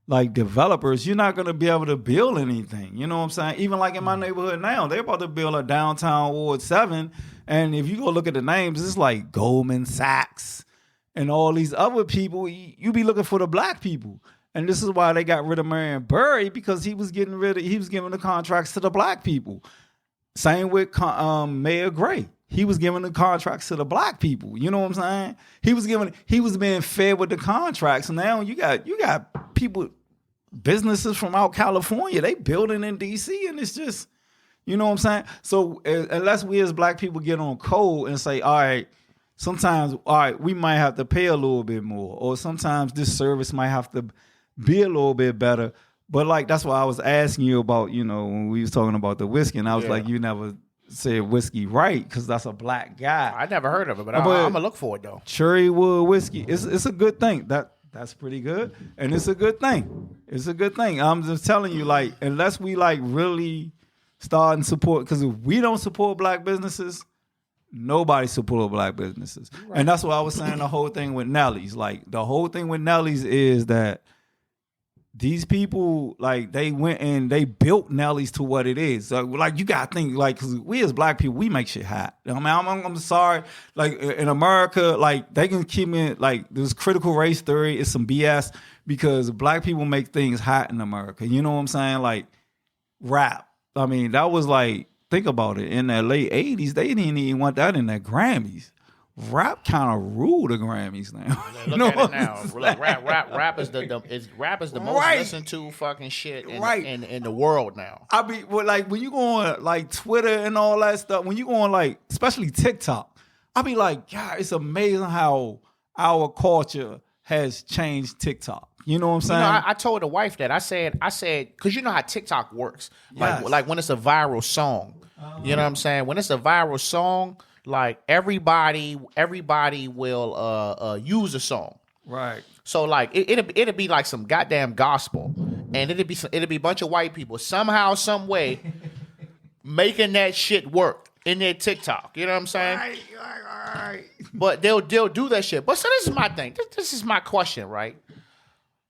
like developers, you're not gonna be able to build anything. You know what I'm saying? Even like in my neighborhood now, they're about to build a downtown Ward 7, and if you go look at the names, it's like Goldman Sachs and all these other people. You be looking for the black people, and this is why they got rid of Marion Barry, because he was giving the contracts to the black people. Same with Mayor Gray. He was giving the contracts to the black people. You know what I'm saying? He was being fair with the contracts. And now you got people, businesses from out California, they building in DC, and it's just, you know what I'm saying? So unless we as black people get on code and say, all right, sometimes, all right, we might have to pay a little bit more, or sometimes this service might have to be a little bit better. But like, that's why I was asking you about, you know, when we was talking about the whiskey, and I was like, you never said whiskey right, because that's a black guy. I never heard of it, but I'm going to look for it, though. Cherrywood whiskey. It's a good thing. That's pretty good, and it's a good thing. It's a good thing. I'm just telling you, like, unless we, like, really start and support, because if we don't support black businesses, nobody support black businesses. Right. And that's what I was saying, the whole thing with Nellies. Like, the whole thing with Nellies is that these people, like, they went and they built Nellies to what it is. So, like, you got to think, like, because we as black people, we make shit hot. I mean, I'm sorry. Like, in America, like, they can keep me, like, this critical race theory is some BS, because black people make things hot in America. You know what I'm saying? Like, rap. I mean, that was like, think about it. In the late 80s, they didn't even want that in their Grammys. Rap kind of ruled the Grammys now. Look at it now. Like, rap is the most listened to fucking shit in the world now. I mean, well, like, when you go on like Twitter and all that stuff, when you go on like, especially TikTok, I be like, God, it's amazing how our culture has changed TikTok. You know what I'm saying? You know, I told the wife that. I said, because you know how TikTok works. Like when it's a viral song. You know what I'm saying? When it's a viral song, like everybody will use a song. Right. So like it'll be like some goddamn gospel, and it'll be a bunch of white people somehow, some way making that shit work in their TikTok. You know what I'm saying? Right. But they'll do that shit. But so this is my thing. This is my question, right?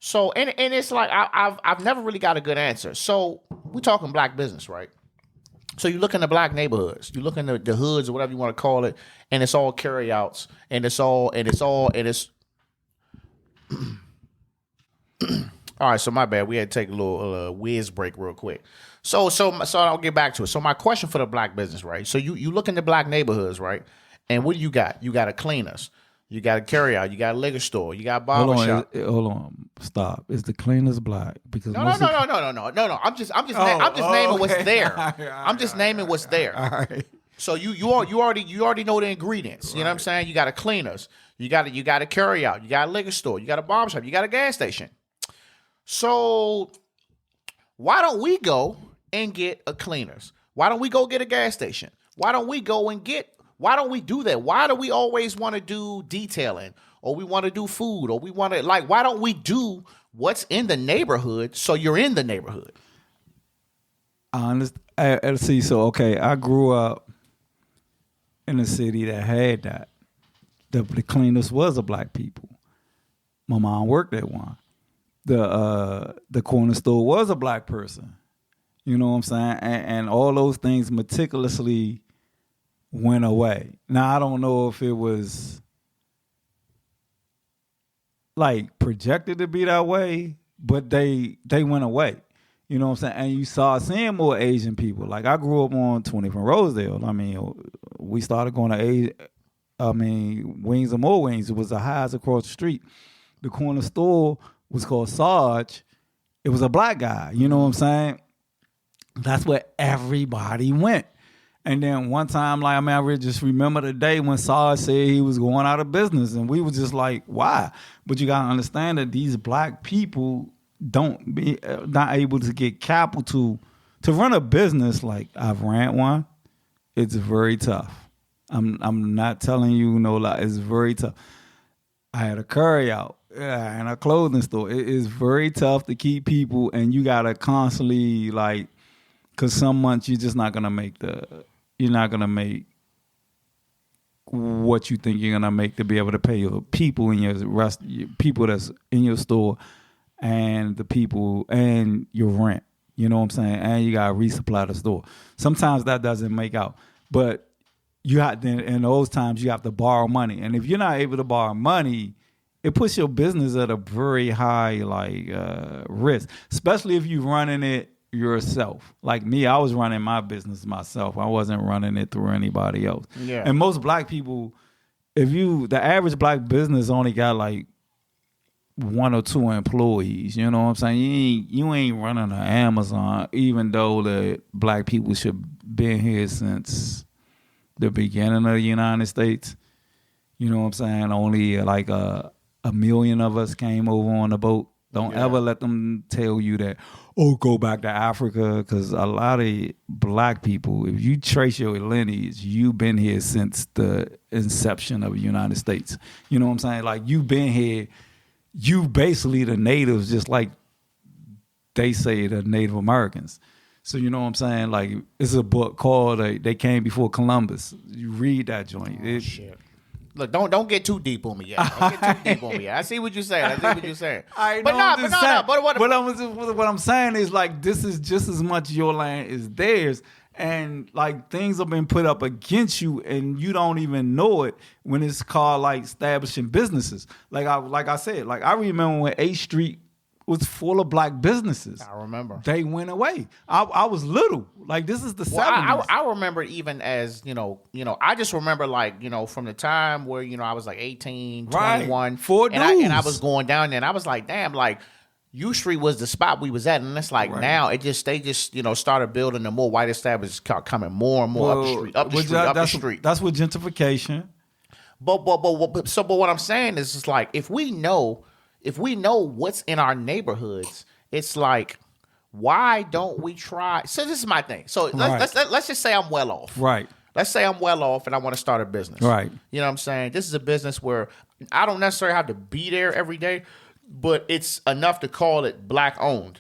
So and it's like I've never really got a good answer. So we talking black business, right? So you look in the black neighborhoods, you look in the hoods or whatever you want to call it, and it's all carryouts, and it's all. All right, so my bad. We had to take a little whiz break real quick. So I'll get back to it. So my question for the black business, right? So you look in the black neighborhoods, right? And what do you got? You got a cleaners. You got a carryout. You got a liquor store. You got a barbershop. Hold on. Stop. Is the cleaners black? Because no. I'm just naming what's there. I'm just naming what's there. All right. So you already know the ingredients. You know what I'm saying? You got a cleaners. You got a carryout. You got a liquor store. You got a barbershop. You got a gas station. So why don't we go and get a cleaners? Why don't we go get a gas station? Why don't we do that? Why do we always want to do detailing, or we want to do food, or we want to, like, why don't we do what's in the neighborhood so you're in the neighborhood? See, so, okay, I grew up in a city that had that. The cleaners was a black people. My mom worked at one. The corner store was a black person. You know what I'm saying? And all those things meticulously went away. Now, I don't know if it was like projected to be that way, but they went away. You know what I'm saying? And you saw seeing more Asian people. Like I grew up on 20 from Rosedale. I mean, we started going to Wings and More Wings. It was the highs across the street. The corner store was called Sarge. It was a black guy. You know what I'm saying? That's where everybody went. And then one time, like, I just remember the day when Sarge said he was going out of business. And we were just like, why? But you got to understand that these black people not able to get capital to run a business like I've ran one. It's very tough. I'm not telling you no lie. It's very tough. I had a curry out and a clothing store. It is very tough to keep people, and you gotta constantly because some months you're just not gonna make what you think you're gonna make to be able to pay your people in your people that's in your store and the people and your rent. You know what I'm saying? And you gotta resupply the store. Sometimes that doesn't make out, but you have to, in those times you have to borrow money, and if you're not able to borrow money, it puts your business at a very high risk, especially if you're running it yourself. Like me, I was running my business myself. I wasn't running it through anybody else. Yeah. And most black people, the average black business only got like 1 or 2 employees. You know what I'm saying? You ain't running an Amazon, even though the black people should been here since the beginning of the United States. You know what I'm saying? Only like a million of us came over on the boat. Don't ever let them tell you that, go back to Africa, because a lot of black people, if you trace your lineage, you've been here since the inception of the United States. You know what I'm saying? Like, you've been here, you basically the natives, just like they say the Native Americans. So you know what I'm saying? Like, it's a book called They Came Before Columbus. You read that joint. Shit. Look, don't get too deep on me yet. Don't get too deep on me yet. I see what you're saying. What I'm saying is, like, this is just as much your land as theirs. And like, things have been put up against you and you don't even know it when it's called like establishing businesses. Like I said, I remember when 8th Street was full of black businesses. I remember. They went away. I was little. Like, this is the 70s. I remember even as, I just remember from the time where, I was like 18, 21. Four dudes. And I was going down there and I was like, damn, like U Street was the spot we was at. And it's like now they just started building the more white establishments coming more and more up the street. That's with gentrification. But what I'm saying is, it's like, if we know what's in our neighborhoods, it's like, why don't we try? So this is my thing. So let's just say I'm well off. Right. Let's say I'm well off and I want to start a business. Right. You know what I'm saying? This is a business where I don't necessarily have to be there every day, but it's enough to call it black owned.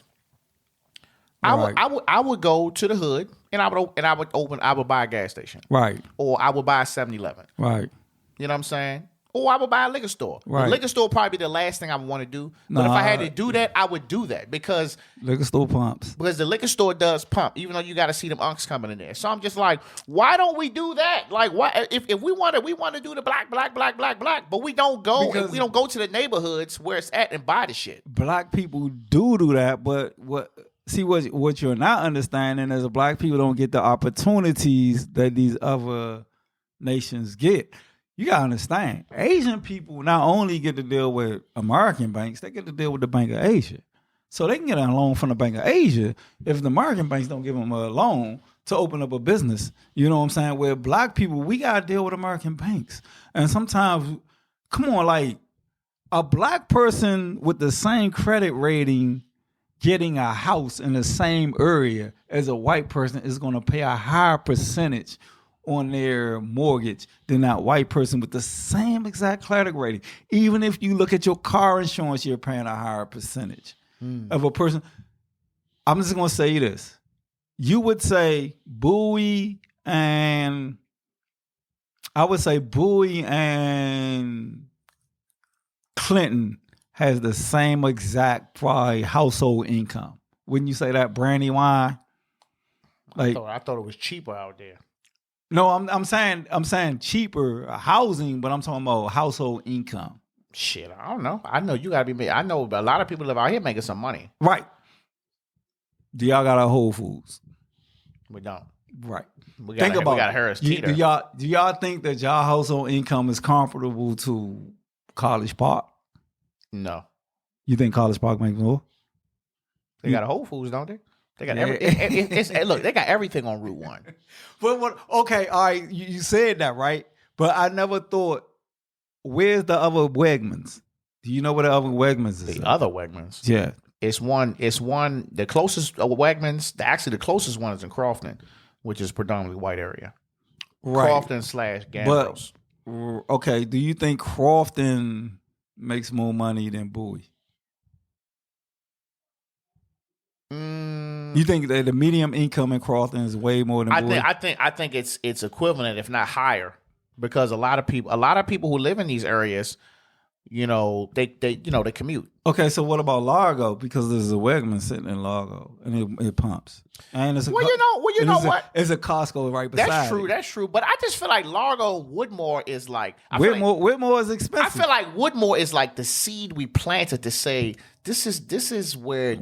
Right. I would go to the hood and I would buy a gas station. Right. Or I would buy a 7-Eleven. Right. You know what I'm saying? Or I would buy a liquor store. Right. The liquor store would probably be the last thing I would want to do. But if I had to do that, I would do that because liquor store pumps. Because the liquor store does pump, even though you got to see them unks coming in there. So I'm just like, why don't we do that? Like, why? If we want to do the black, but we don't go. We don't go to the neighborhoods where it's at and buy the shit. Black people do that, but what you're not understanding is that black people don't get the opportunities that these other nations get. You gotta understand, Asian people not only get to deal with American banks, they get to deal with the Bank of Asia. So they can get a loan from the Bank of Asia if the American banks don't give them a loan to open up a business. You know what I'm saying? Where black people, we gotta deal with American banks. And sometimes, come on, like, a black person with the same credit rating getting a house in the same area as a white person is gonna pay a higher percentage on their mortgage than that white person with the same exact credit rating. Even if you look at your car insurance, you're paying a higher percentage of a person. I'm just going to say this. You would say Bowie and Clinton has the same exact probably household income. Wouldn't you say that, Brandy Wine? Like, I thought it was cheaper out there. No, I'm saying cheaper housing, but I'm talking about household income. Shit, I don't know. I know you gotta be. I know a lot of people live out here making some money. Right. Do y'all got a Whole Foods? We don't. Right. We got Harris Teeter. Do y'all think that y'all household income is comparable to College Park? No. You think College Park makes more? They got a Whole Foods, don't they? They got everything. Look, they got everything on Route 1. But okay, all right, you said that, right? But I never thought, where's the other Wegmans? Do you know where the other Wegmans is? The other Wegmans? Yeah. It's one, the closest Wegmans, actually the closest one is in Crofton, which is predominantly white area. Right. Crofton / Gambros. But, okay, do you think Crofton makes more money than Bowie? You think that the medium income in Crofton is way more than Bowie? I think it's equivalent, if not higher, because a lot of people who live in these areas, they commute. Okay, so what about Largo? Because there's a Wegman sitting in Largo, and it pumps. And it's it's a Costco right beside. That's true. But I just feel like Largo Woodmore is like Whitmore is expensive. I feel like Woodmore is like the seed we planted to say this is where we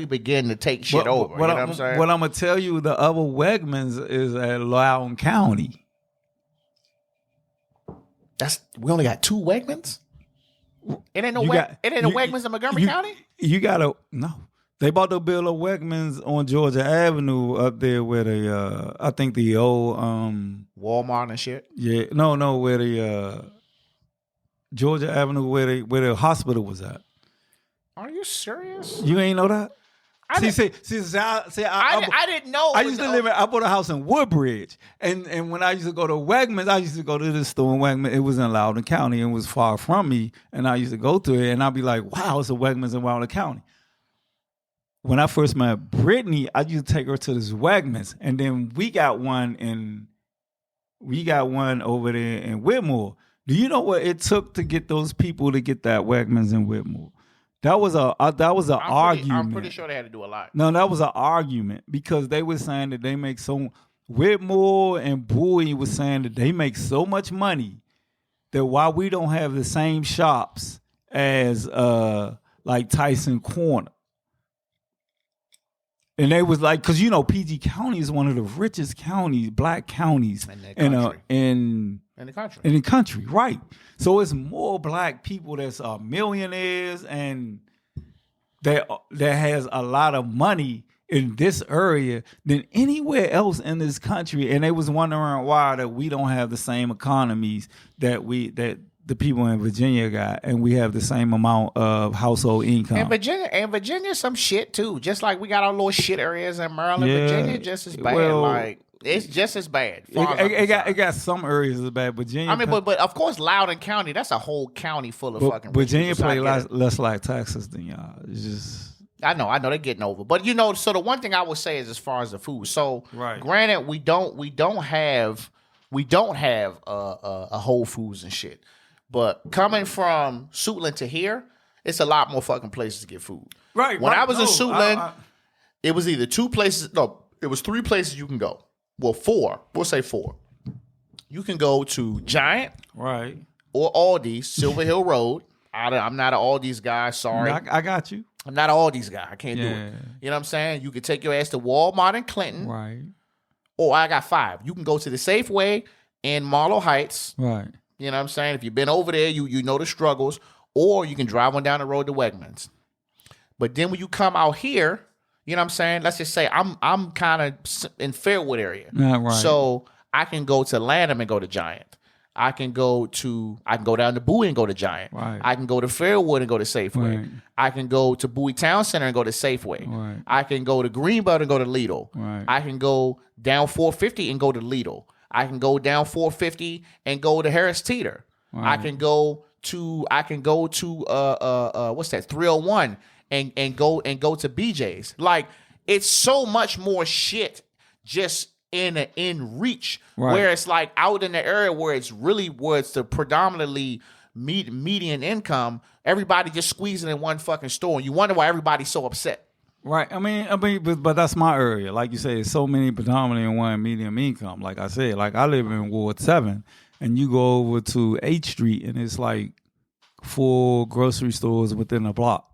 begin to take shit over. What you know what I'm saying? What I'm gonna tell you, the other Wegmans is at Loudoun County. We only got 2 Wegmans. It ain't no Wegmans in Montgomery County. You gotta no. They about to build a Wegmans on Georgia Avenue up there where I think the old Walmart and shit. Yeah, no, where the Georgia Avenue where the hospital was at. Are you serious? You ain't know that? I didn't know. I used to live I bought a house in Woodbridge, and when I used to go to Wegmans, I used to go to this store in Wegmans. It was in Loudoun County. It was far from me, and I used to go to it, and I'd be like, "Wow, it's a Wegmans in Loudoun County." When I first met Brittany, I used to take her to this Wegmans, and then we got one over there in Whitmore. Do you know what it took to get those people to get that Wegmans in Whitmore? That was an argument. I'm pretty sure they had to do a lot. No, that was an argument because they were saying that they make Whitmore and Bowie was saying that they make so much money that why we don't have the same shops as like Tyson Corner. And they was like, because PG County is one of the richest counties, black counties in the country, right? So it's more black people that's millionaires and that has a lot of money in this area than anywhere else in this country. And they was wondering why that we don't have the same economies that the people in Virginia got, and we have the same amount of household income. And Virginia, some shit too. Just like we got our little shit areas in Maryland, Virginia just as bad. It's just as bad. It got some areas as bad. Virginia. I mean, but of course, Loudoun County. That's a whole county full of fucking. Virginia play less like Texas than y'all. It's just. I know they're getting over, but so the one thing I would say is as far as the food. So, right. Granted, we don't have a Whole Foods and shit. But coming from Suitland to here, it's a lot more fucking places to get food. Right. When I was in Suitland, it was either 2 places. No, it was 3 places you can go. Well, 4. We'll say 4. You can go to Giant, right, or Aldi's, Silver Hill Road. I'm not an Aldi's guy. Sorry, I got you. I'm not an Aldi's guy. I can't do it. You know what I'm saying? You can take your ass to Walmart in Clinton, right. Or I got 5. You can go to the Safeway in Marlow Heights, right. You know what I'm saying? If you've been over there, you know the struggles. Or you can drive on down the road to Wegmans. But then when you come out here, you know what I'm saying? Let's just say I'm kind of in Fairwood area. Yeah, right. So I can go to Lanham and go to Giant. I can go down to Bowie and go to Giant. Right. I can go to Fairwood and go to Safeway. Right. I can go to Bowie Town Center and go to Safeway. Right. I can go to Greenbelt and go to Lidl. Right. I can go down 450 and go to Lidl. I can go down 450 and go to Harris Teeter. Right. I can go to what's that, 301 and go to BJ's. Like, it's so much more shit just in reach, right. Where it's like out in the area where it's the predominantly median income. Everybody just squeezing in one fucking store, and you wonder why everybody's so upset. Right. I mean, but that's my area. Like you say, it's so many predominantly in one medium income. Like I said, like I live in Ward 7, and you go over to 8th Street, and it's like 4 grocery stores within a block.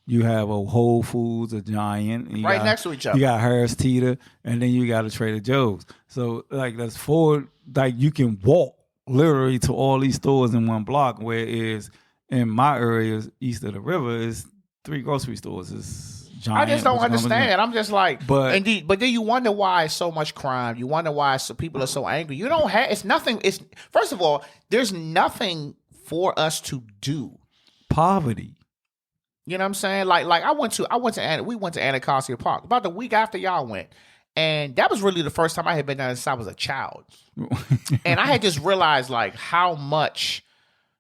You have a Whole Foods, a Giant, and right next to each other. You got Harris Teeter, and then you got a Trader Joe's. So like that's 4. Like you can walk literally to all these stores in one block. Whereas in my areas east of the river is 3 grocery stores. It's Giant. I just don't understand. I'm just like, but then you wonder why so much crime. You wonder why people are so angry. You don't have. It's nothing. It's first of all, there's nothing for us to do. Poverty. You know what I'm saying? Like we went to Anacostia Park about the week after y'all went. And that was really the first time I had been there since I was a child. And I had just realized like how much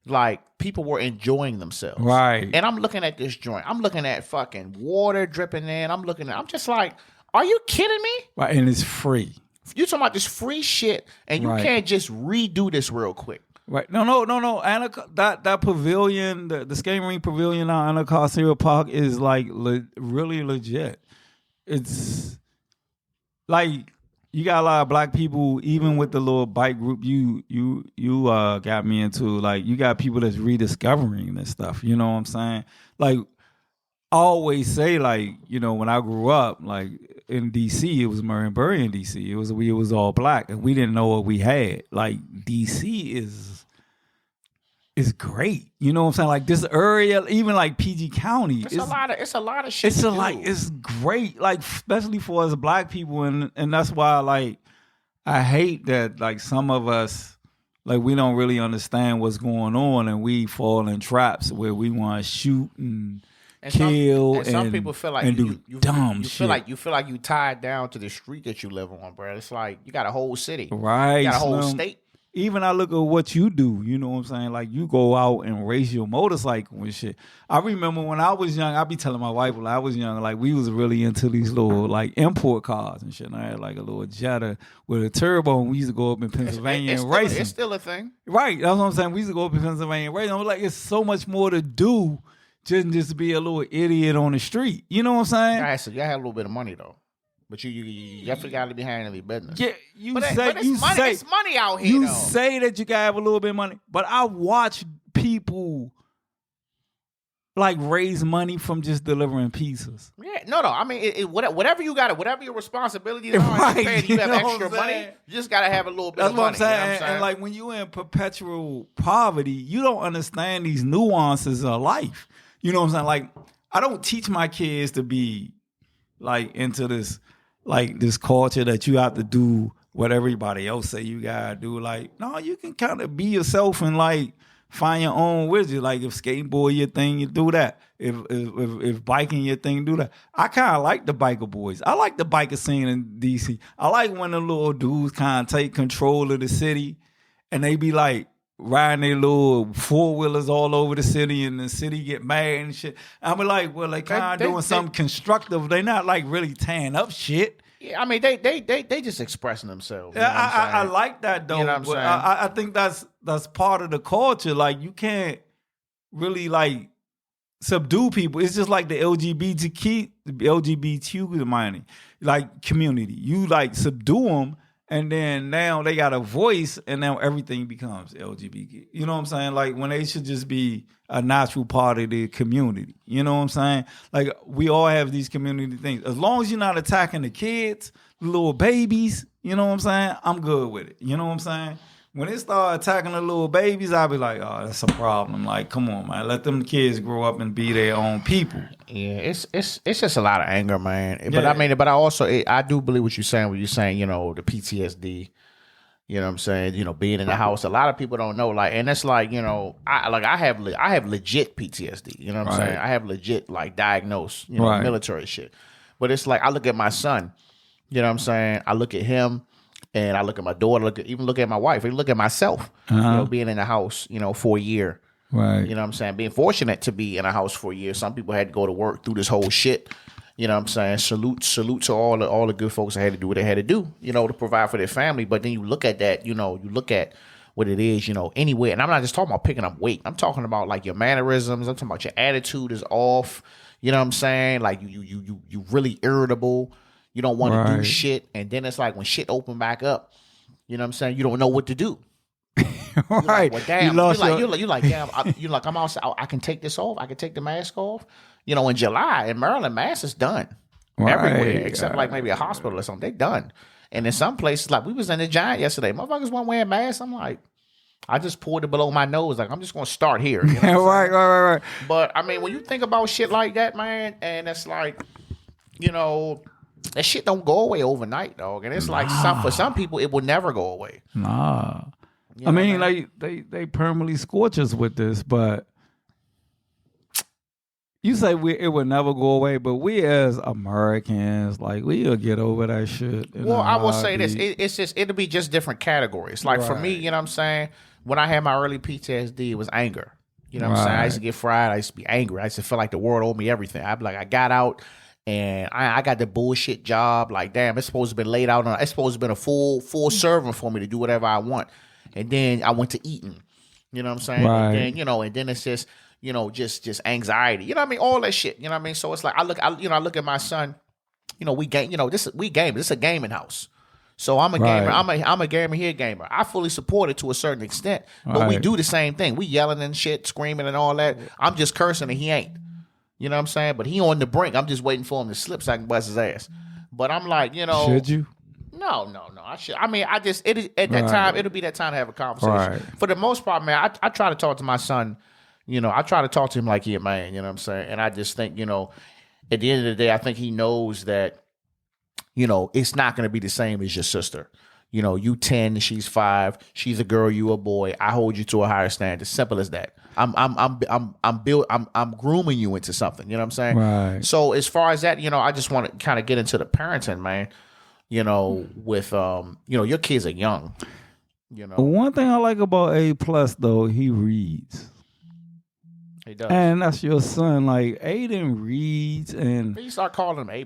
like people were enjoying themselves. Right. And I'm looking at this joint. I'm looking at fucking water dripping in. I'm just like, are you kidding me? Right. And it's free. You're talking about this free shit and you can't just redo this real quick. Right. No. That pavilion, the skating rink pavilion on Anacostia Park is like really legit. It's like you got a lot of black people, even with the little bike group you got me into. Like you got people that's rediscovering this stuff. You know what I'm saying? Like I always say, like, you know, when I grew up, like in DC, it was Murray in DC. It was all black, and we didn't know what we had. Like DC is great. You know what I'm saying? Like this area, even like PG County, it's a lot of shit. It's great, like especially for us black people, and that's why like I hate that like some of us like we don't really understand what's going on, and we fall in traps where we want to shoot and kill, and some people feel like and do dumb shit. You feel like you tied down to the street that you live on, bro. It's like you got a whole city, right? You got a whole state. Even I look at what you do, you know what I'm saying? Like you go out and race your motorcycle and shit. I remember when I was young, I be telling my wife when I was young, like we was really into these little like import cars and shit. And I had like a little Jetta with a turbo, and we used to go up in Pennsylvania and race. It's still a thing. Right. That's what I'm saying. We used to go up in Pennsylvania and race. I was like, it's so much more to do just be a little idiot on the street. You know what I'm saying? All right, so y'all had a little bit of money though. But you definitely got to be handling your business. Yeah, it's money out here. You say that you got to have a little bit of money, but I watch people like raise money from just delivering pizzas. Yeah, no. I mean, whatever you got, whatever your responsibilities are, right. you have extra money. You just got to have a little bit That's of money. That's what I'm saying. And like when you in perpetual poverty, you don't understand these nuances of life. You know what I'm saying? Like I don't teach my kids to be like into this. Like this culture that you have to do what everybody else say you gotta do. Like, no, you can kind of be yourself and like find your own widget. Like if skateboard your thing, you do that. If biking your thing, do that. I kind of like the biker boys. I like the biker scene in DC. I like when the little dudes kind of take control of the city and they be like riding their little 4-wheelers all over the city, and the city get mad and shit. I be like, well, they kind of doing something constructive. They not like really tearing up shit. Yeah, I mean, they just expressing themselves. Yeah, I like that though. You know what I'm saying? I think that's part of the culture. Like you can't really like subdue people. It's just like the LGBTQ like community. You like subdue them. And then now they got a voice, and now everything becomes LGBT. You know what I'm saying? Like when they should just be a natural part of the community. You know what I'm saying? Like we all have these community things. As long as you're not attacking the kids, the little babies, you know what I'm saying? I'm good with it. You know what I'm saying? When they start attacking the little babies, I'll be like, oh, that's a problem. Like, come on, man. Let them kids grow up and be their own people. Yeah, it's just a lot of anger, man. Yeah. But I mean, I do believe what you're saying when you're saying, you know, the PTSD, you know what I'm saying? You know, being in the house. A lot of people don't know, like, and it's like, you know, I have legit PTSD, you know what I'm saying? I have legit, like, diagnosed, you know, military shit. But it's like, I look at my son, you know what I'm saying? I look at him. And I look at my daughter, even look at my wife, even look at myself, you know, being in the house, you know, for a year. Right. You know what I'm saying? Being fortunate to be in a house for a year. Some people had to go to work through this whole shit. You know what I'm saying? Salute to all the good folks that had to do what they had to do, you know, to provide for their family. But then you look at that, you know, you look at what it is, you know, anywhere. And I'm not just talking about picking up weight. I'm talking about like your mannerisms. I'm talking about your attitude is off. You know what I'm saying? Like you really irritable. You don't want to do shit. And then it's like when shit open back up, you know what I'm saying? You don't know what to do. You're like, Right. well, damn. You lost You're like, damn. You're like, I'm outside. I can take this off. I can take the mask off. You know, in July in Maryland, mask is done everywhere except like maybe a hospital or something. They done. And in some places, like we was in the Giant yesterday, motherfuckers weren't wearing masks. I'm like, I just poured it below my nose. Like, I'm just gonna start here. You know right. But I mean, when you think about shit like that, man, and it's like, you know, that shit don't go away overnight, dog. And it's like for some people, it will never go away. Nah. You know I mean, what I mean? like they permanently scorch us with this, but you say it would never go away, but we as Americans, like, we'll get over that shit. Well, I will say this. It'll be just different categories. Like for me, you know what I'm saying? When I had my early PTSD, it was anger. You know what I'm saying? I used to get fried. I used to be angry. I used to feel like the world owed me everything. I'd be like, I got out and I got the bullshit job. Like, damn, it's supposed to be laid out on. It's supposed to be a full serving for me to do whatever I want. And then I went to eating. You know what I'm saying? Right. And then, and then it's just, just anxiety. You know what I mean? All that shit. You know what I mean? So it's like I look at my son. We game. This is a gaming house. So I'm a gamer. I'm a gamer. He a gamer. I fully support it to a certain extent, but we do the same thing. We yelling and shit, screaming and all that. I'm just cursing and he ain't. You know what I'm saying? But he on the brink. I'm just waiting for him to slip so I can bust his ass. But I'm like, should you? No. I should. I mean, at that time, it'll be that time to have a conversation. Right. For the most part, man, I try to talk to my son. I try to talk to him like he a man. You know what I'm saying? And I just think, at the end of the day, I think he knows that, it's not going to be the same as your sister. You 10, she's 5, she's a girl, you a boy. I hold you to a higher standard. Simple as that. I'm grooming you into something. You know what I'm saying? Right. So as far as that, I just want to kind of get into the parenting, man. With your kids are young. One thing I like about A+ though, he reads. He does. And that's your son. Like, Aiden reads, and you start calling him A+.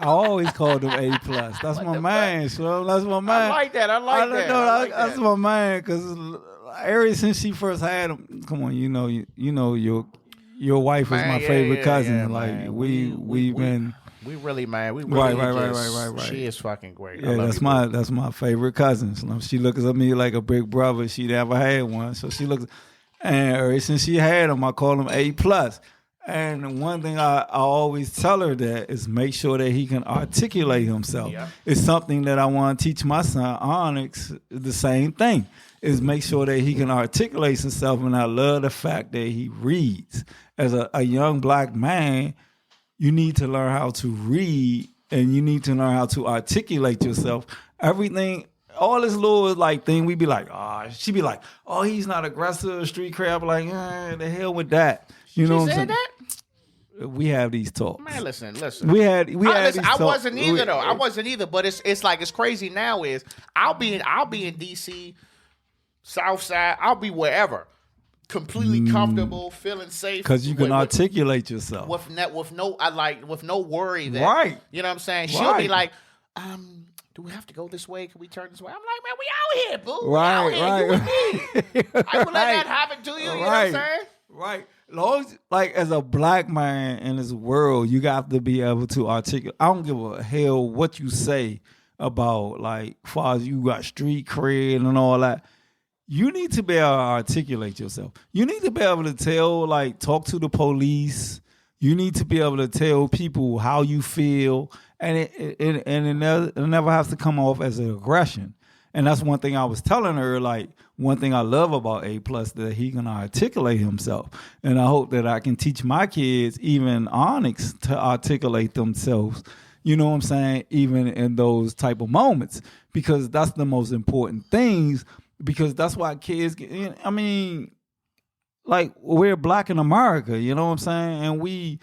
I always called him A+. That's my man, so that's my man. I like that. I like that. That's my man, because ever since she first had him, come on, your wife is my favorite cousin. Yeah, like man. we've been. We really, man. We really right. She is fucking great. Yeah, that's my favorite cousin. So she looks at me like a big brother. She never had one, so she looks. And ever since she had him, I call him A+. And one thing I always tell her that is make sure that he can articulate himself. Yeah. It's something that I want to teach my son, Onyx, the same thing, is make sure that he can articulate himself. And I love the fact that he reads. As a young black man, you need to learn how to read and you need to learn how to articulate yourself. Everything, all this little thing, we be like, she be like, oh, he's not aggressive, street crap. Like, the hell with that. You know what I'm saying? That? We have these talks. Man, listen. We had these talks. I wasn't either though. I wasn't either. But it's crazy now. Is I'll be in DC, South Side. I'll be wherever, completely comfortable, feeling safe. Because you can articulate yourself with no worry that right. You know what I'm saying? She'll be like, do we have to go this way? Can we turn this way? I'm like, man, we out here, boo. Right, we out here. You and me. I will let that happen to you. You know what I'm saying? Right. As a black man in this world, you got to be able to articulate. I don't give a hell what you say about, far as you got street cred and all that. You need to be able to articulate yourself. You need to be able to talk to the police. You need to be able to tell people how you feel. And it never has to come off as an aggression. And that's one thing I was telling her, one thing I love about A+, that he can articulate himself. And I hope that I can teach my kids, even Onyx, to articulate themselves, you know what I'm saying, even in those type of moments. Because that's the most important things, because that's why kids we're black in America, you know what I'm saying? And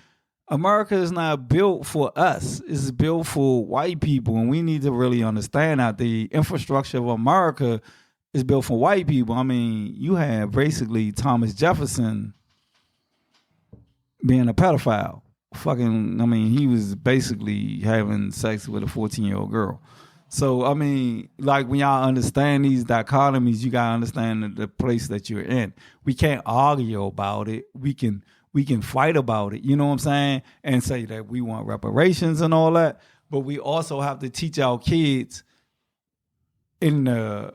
America is not built for us. It's built for white people, and we need to really understand that the infrastructure of America is built for white people. I mean, you have basically Thomas Jefferson being a pedophile. He was basically having sex with a 14-year-old girl. So, when y'all understand these dichotomies, you got to understand the place that you're in. We can't argue about it. We can fight about it, you know what I'm saying? And say that we want reparations and all that. But we also have to teach our kids in the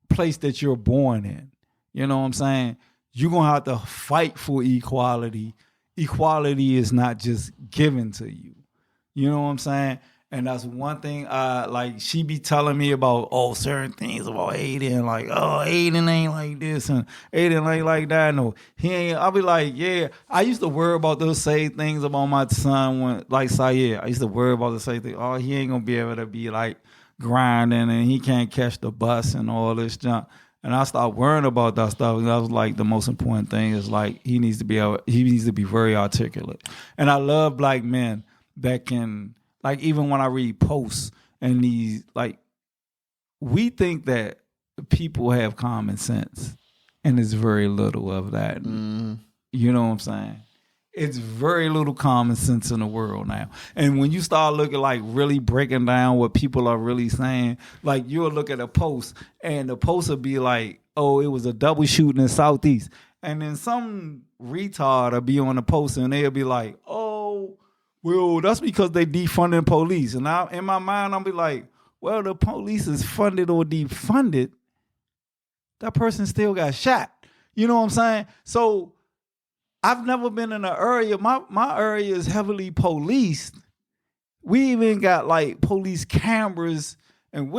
place that you're born in. You know what I'm saying? You're going to have to fight for equality. Equality is not just given to you. You know what I'm saying? And that's one thing, like, she be telling me about, certain things about Aiden. Like, Aiden ain't like this and Aiden ain't like that. No, he ain't. I'll be like, yeah. I used to worry about those same things about my son when, like, Syed. I used to worry about the same thing. Oh, he ain't going to be able to be, like, grinding and he can't catch the bus and all this junk. And I stopped worrying about that stuff. That was like the most important thing is like he needs to be very articulate. And I love black men that can, like, even when I read posts and these, like, we think that people have common sense and there's very little of that. You know what I'm saying? It's very little common sense in the world now. And when you start looking, like, really breaking down what people are really saying, like, you'll look at a post and the post will be like, it was a double shooting in Southeast. And then some retard will be on the post and they'll be like, well, that's because they defunding police. And in my mind, I'll be like, well, the police is funded or defunded. That person still got shot. You know what I'm saying? So I've never been in an area. My area is heavily policed. We even got like police cameras and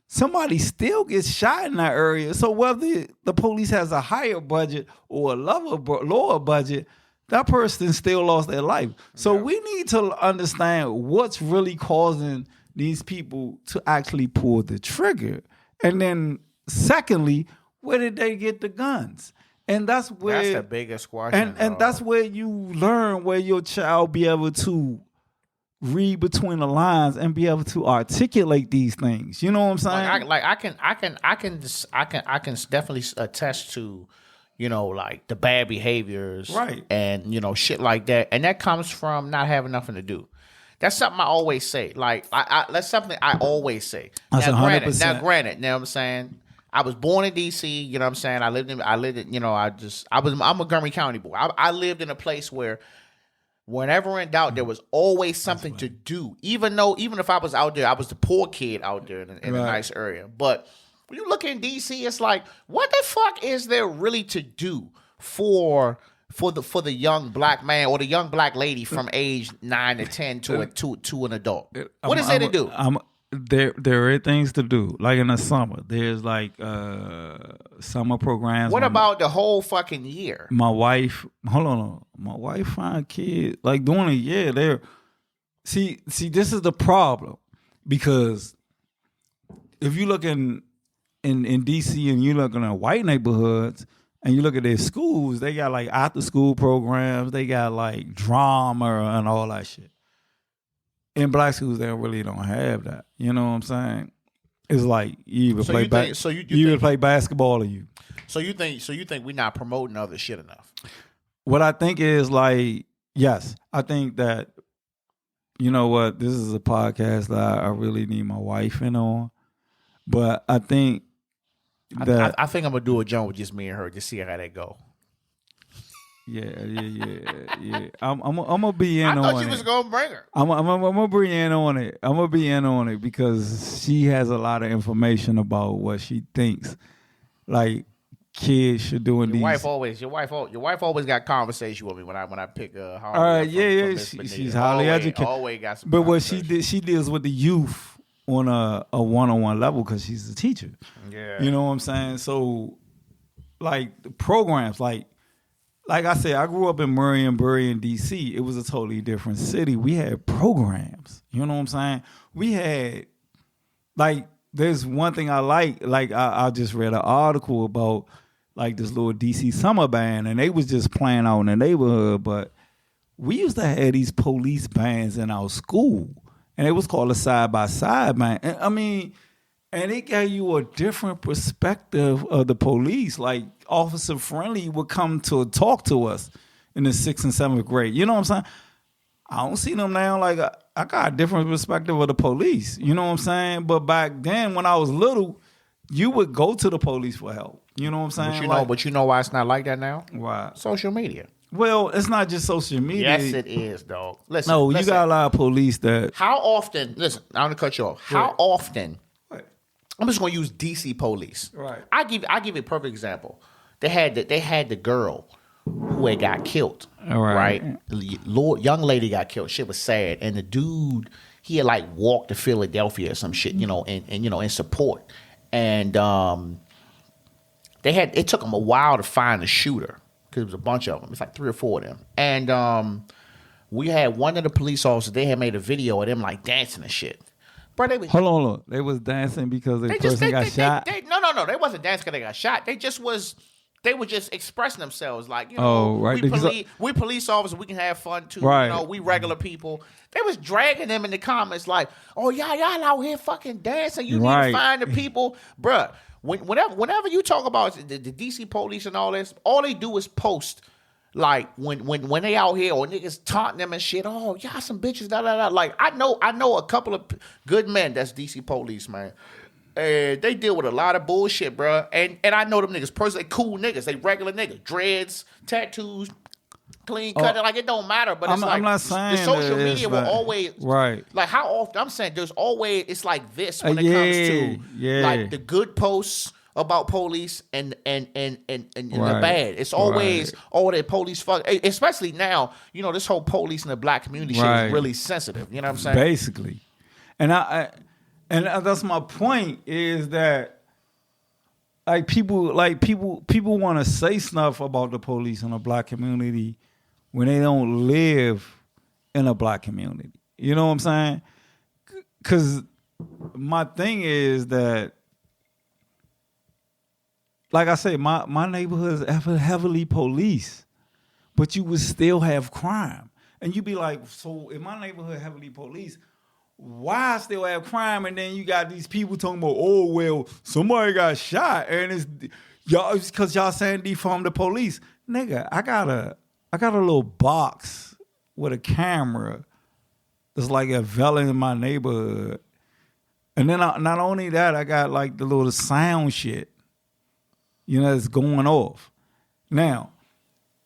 somebody still gets shot in that area. So whether the police has a higher budget or a lower budget, that person still lost their life. So we need to understand what's really causing these people to actually pull the trigger. And then secondly, where did they get the guns? And that's the biggest question. And that's where you learn where your child be able to read between the lines and be able to articulate these things. You know what I'm saying? I can definitely attest to, you know, like the bad behaviors, right? And, you know, shit like that. And that comes from not having nothing to do. That's something I always say. Like, that's something I always say. That's now, 100%. Now, granted, you know what I'm saying? I was born in D.C., you know what I'm saying? I lived in, you know, I'm a Montgomery County boy. I lived in a place where whenever in doubt, there was always something to do. Even if I was out there, I was the poor kid out there in a nice area. But when you look in D.C., it's like, what the fuck is there really to do for the young black man or the young black lady from age 9 to 10 to an adult? What is there to do? There are things to do. Like in the summer, there's like summer programs. What about the whole fucking year? My wife, hold on. My wife find kids like during a year. There, see, this is the problem because if you look in DC and you look in white neighborhoods and you look at their schools, they got like after school programs. They got like drama and all that shit. In black schools, they really don't have that. You know what I'm saying? It's like you either play basketball or you. So you think we're not promoting other shit enough? What I think is like, yes, I think that, you know what, this is a podcast that I really need my wife in on. But I think that I think I'm gonna do a joint with just me and her, just see how that go. Yeah. I'm gonna be in on it. I thought you was gonna bring her. I'm gonna be in on it. I'm gonna be in on it because she has a lot of information about what she thinks, like kids should do in these. Your wife always got conversation with me when I pick Holly. All right, yeah. She's highly educated. Always got some. But what she deals with the youth on a one-on-one level because she's a teacher. Yeah. You know what I'm saying? So, like the programs, like I said, I grew up in Murray in D.C. It was a totally different city. We had programs. You know what I'm saying? We had, like, there's one thing I like. Like, I just read an article about, like, this little D.C. summer band, and they was just playing out in the neighborhood. But we used to have these police bands in our school, and it was called a side-by-side band. And, I mean, and it gave you a different perspective of the police. Like, Officer Friendly would come to talk to us in the 6th and 7th grade. You know what I'm saying? I don't see them now. Like, I got a different perspective of the police. You know what I'm saying? But back then, when I was little, you would go to the police for help. You know what I'm saying? But you know why it's not like that now? Why? Social media. Well, it's not just social media. Yes, it is, dog. Listen. You got a lot of police that... How often... Listen, I'm going to cut you off. How often I'm just gonna use DC police. Right. I give you a perfect example. They had the girl who had got killed. Right. Young lady got killed. Shit was sad. And the dude, he had like walked to Philadelphia or some shit, and in support. And it took them a while to find the shooter because it was a bunch of them. It's like 3 or 4 of them. And we had one of the police officers. They had made a video of them like dancing and shit. Bro, hold on. They was dancing because the person got shot. No. They wasn't dancing because they got shot. They were just expressing themselves like, we police officers, we can have fun too. Right. We regular people. They was dragging them in the comments like, oh, y'all out here fucking dancing. You need to find the people. Bruh, whenever you talk about the DC police and all this, all they do is post like when they out here or niggas taunting them and shit. Oh, y'all some bitches, da da da. Like I know a couple of good men that's DC police, man. And they deal with a lot of bullshit, bro. And I know them niggas personally. They cool niggas. They regular niggas. Dreads, tattoos, clean cut. Like it don't matter. But it's I'm not saying the social media will always like how often I'm saying there's always it's like this when it comes to like the good posts about police and the bad. It's always the police fuck. Especially now, this whole police in the black community shit is really sensitive. You know what I'm saying? Basically, and And that's my point is that people want to say stuff about the police in a black community when they don't live in a black community. You know what I'm saying? Because my thing is that, like I say, my neighborhood is heavily police, but you would still have crime. And you be like, so in my neighborhood heavily police, why I still have crime? And then you got these people talking about, oh, well, somebody got shot. And it's because y'all saying defund the police. Nigga, I got a little box with a camera that's like a vela in my neighborhood. And then not only that, I got like the little sound shit, that's going off. Now,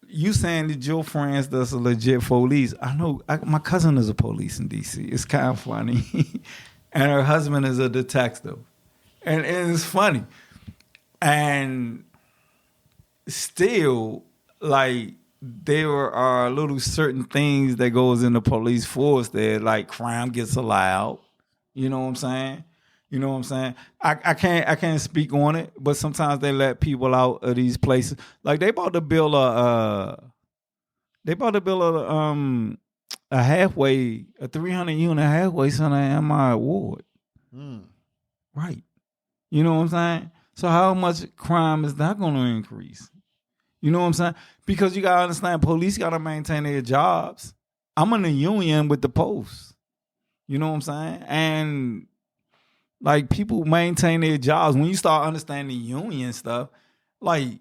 you saying that your friends that's a legit police. I know my cousin is a police in D.C. It's kind of funny. And her husband is a detective. And it's funny. And still, like, there are little certain things that goes in the police force that, like, crime gets allowed. You know what I'm saying? I can't speak on it, but sometimes they let people out of these places. Like they about to build a 300-unit halfway center in my ward. Right. You know what I'm saying? So how much crime is that going to increase? You know what I'm saying? Because you got to understand, police got to maintain their jobs. I'm in a union with the post. You know what I'm saying? And like people maintain their jobs. When you start understanding union stuff, like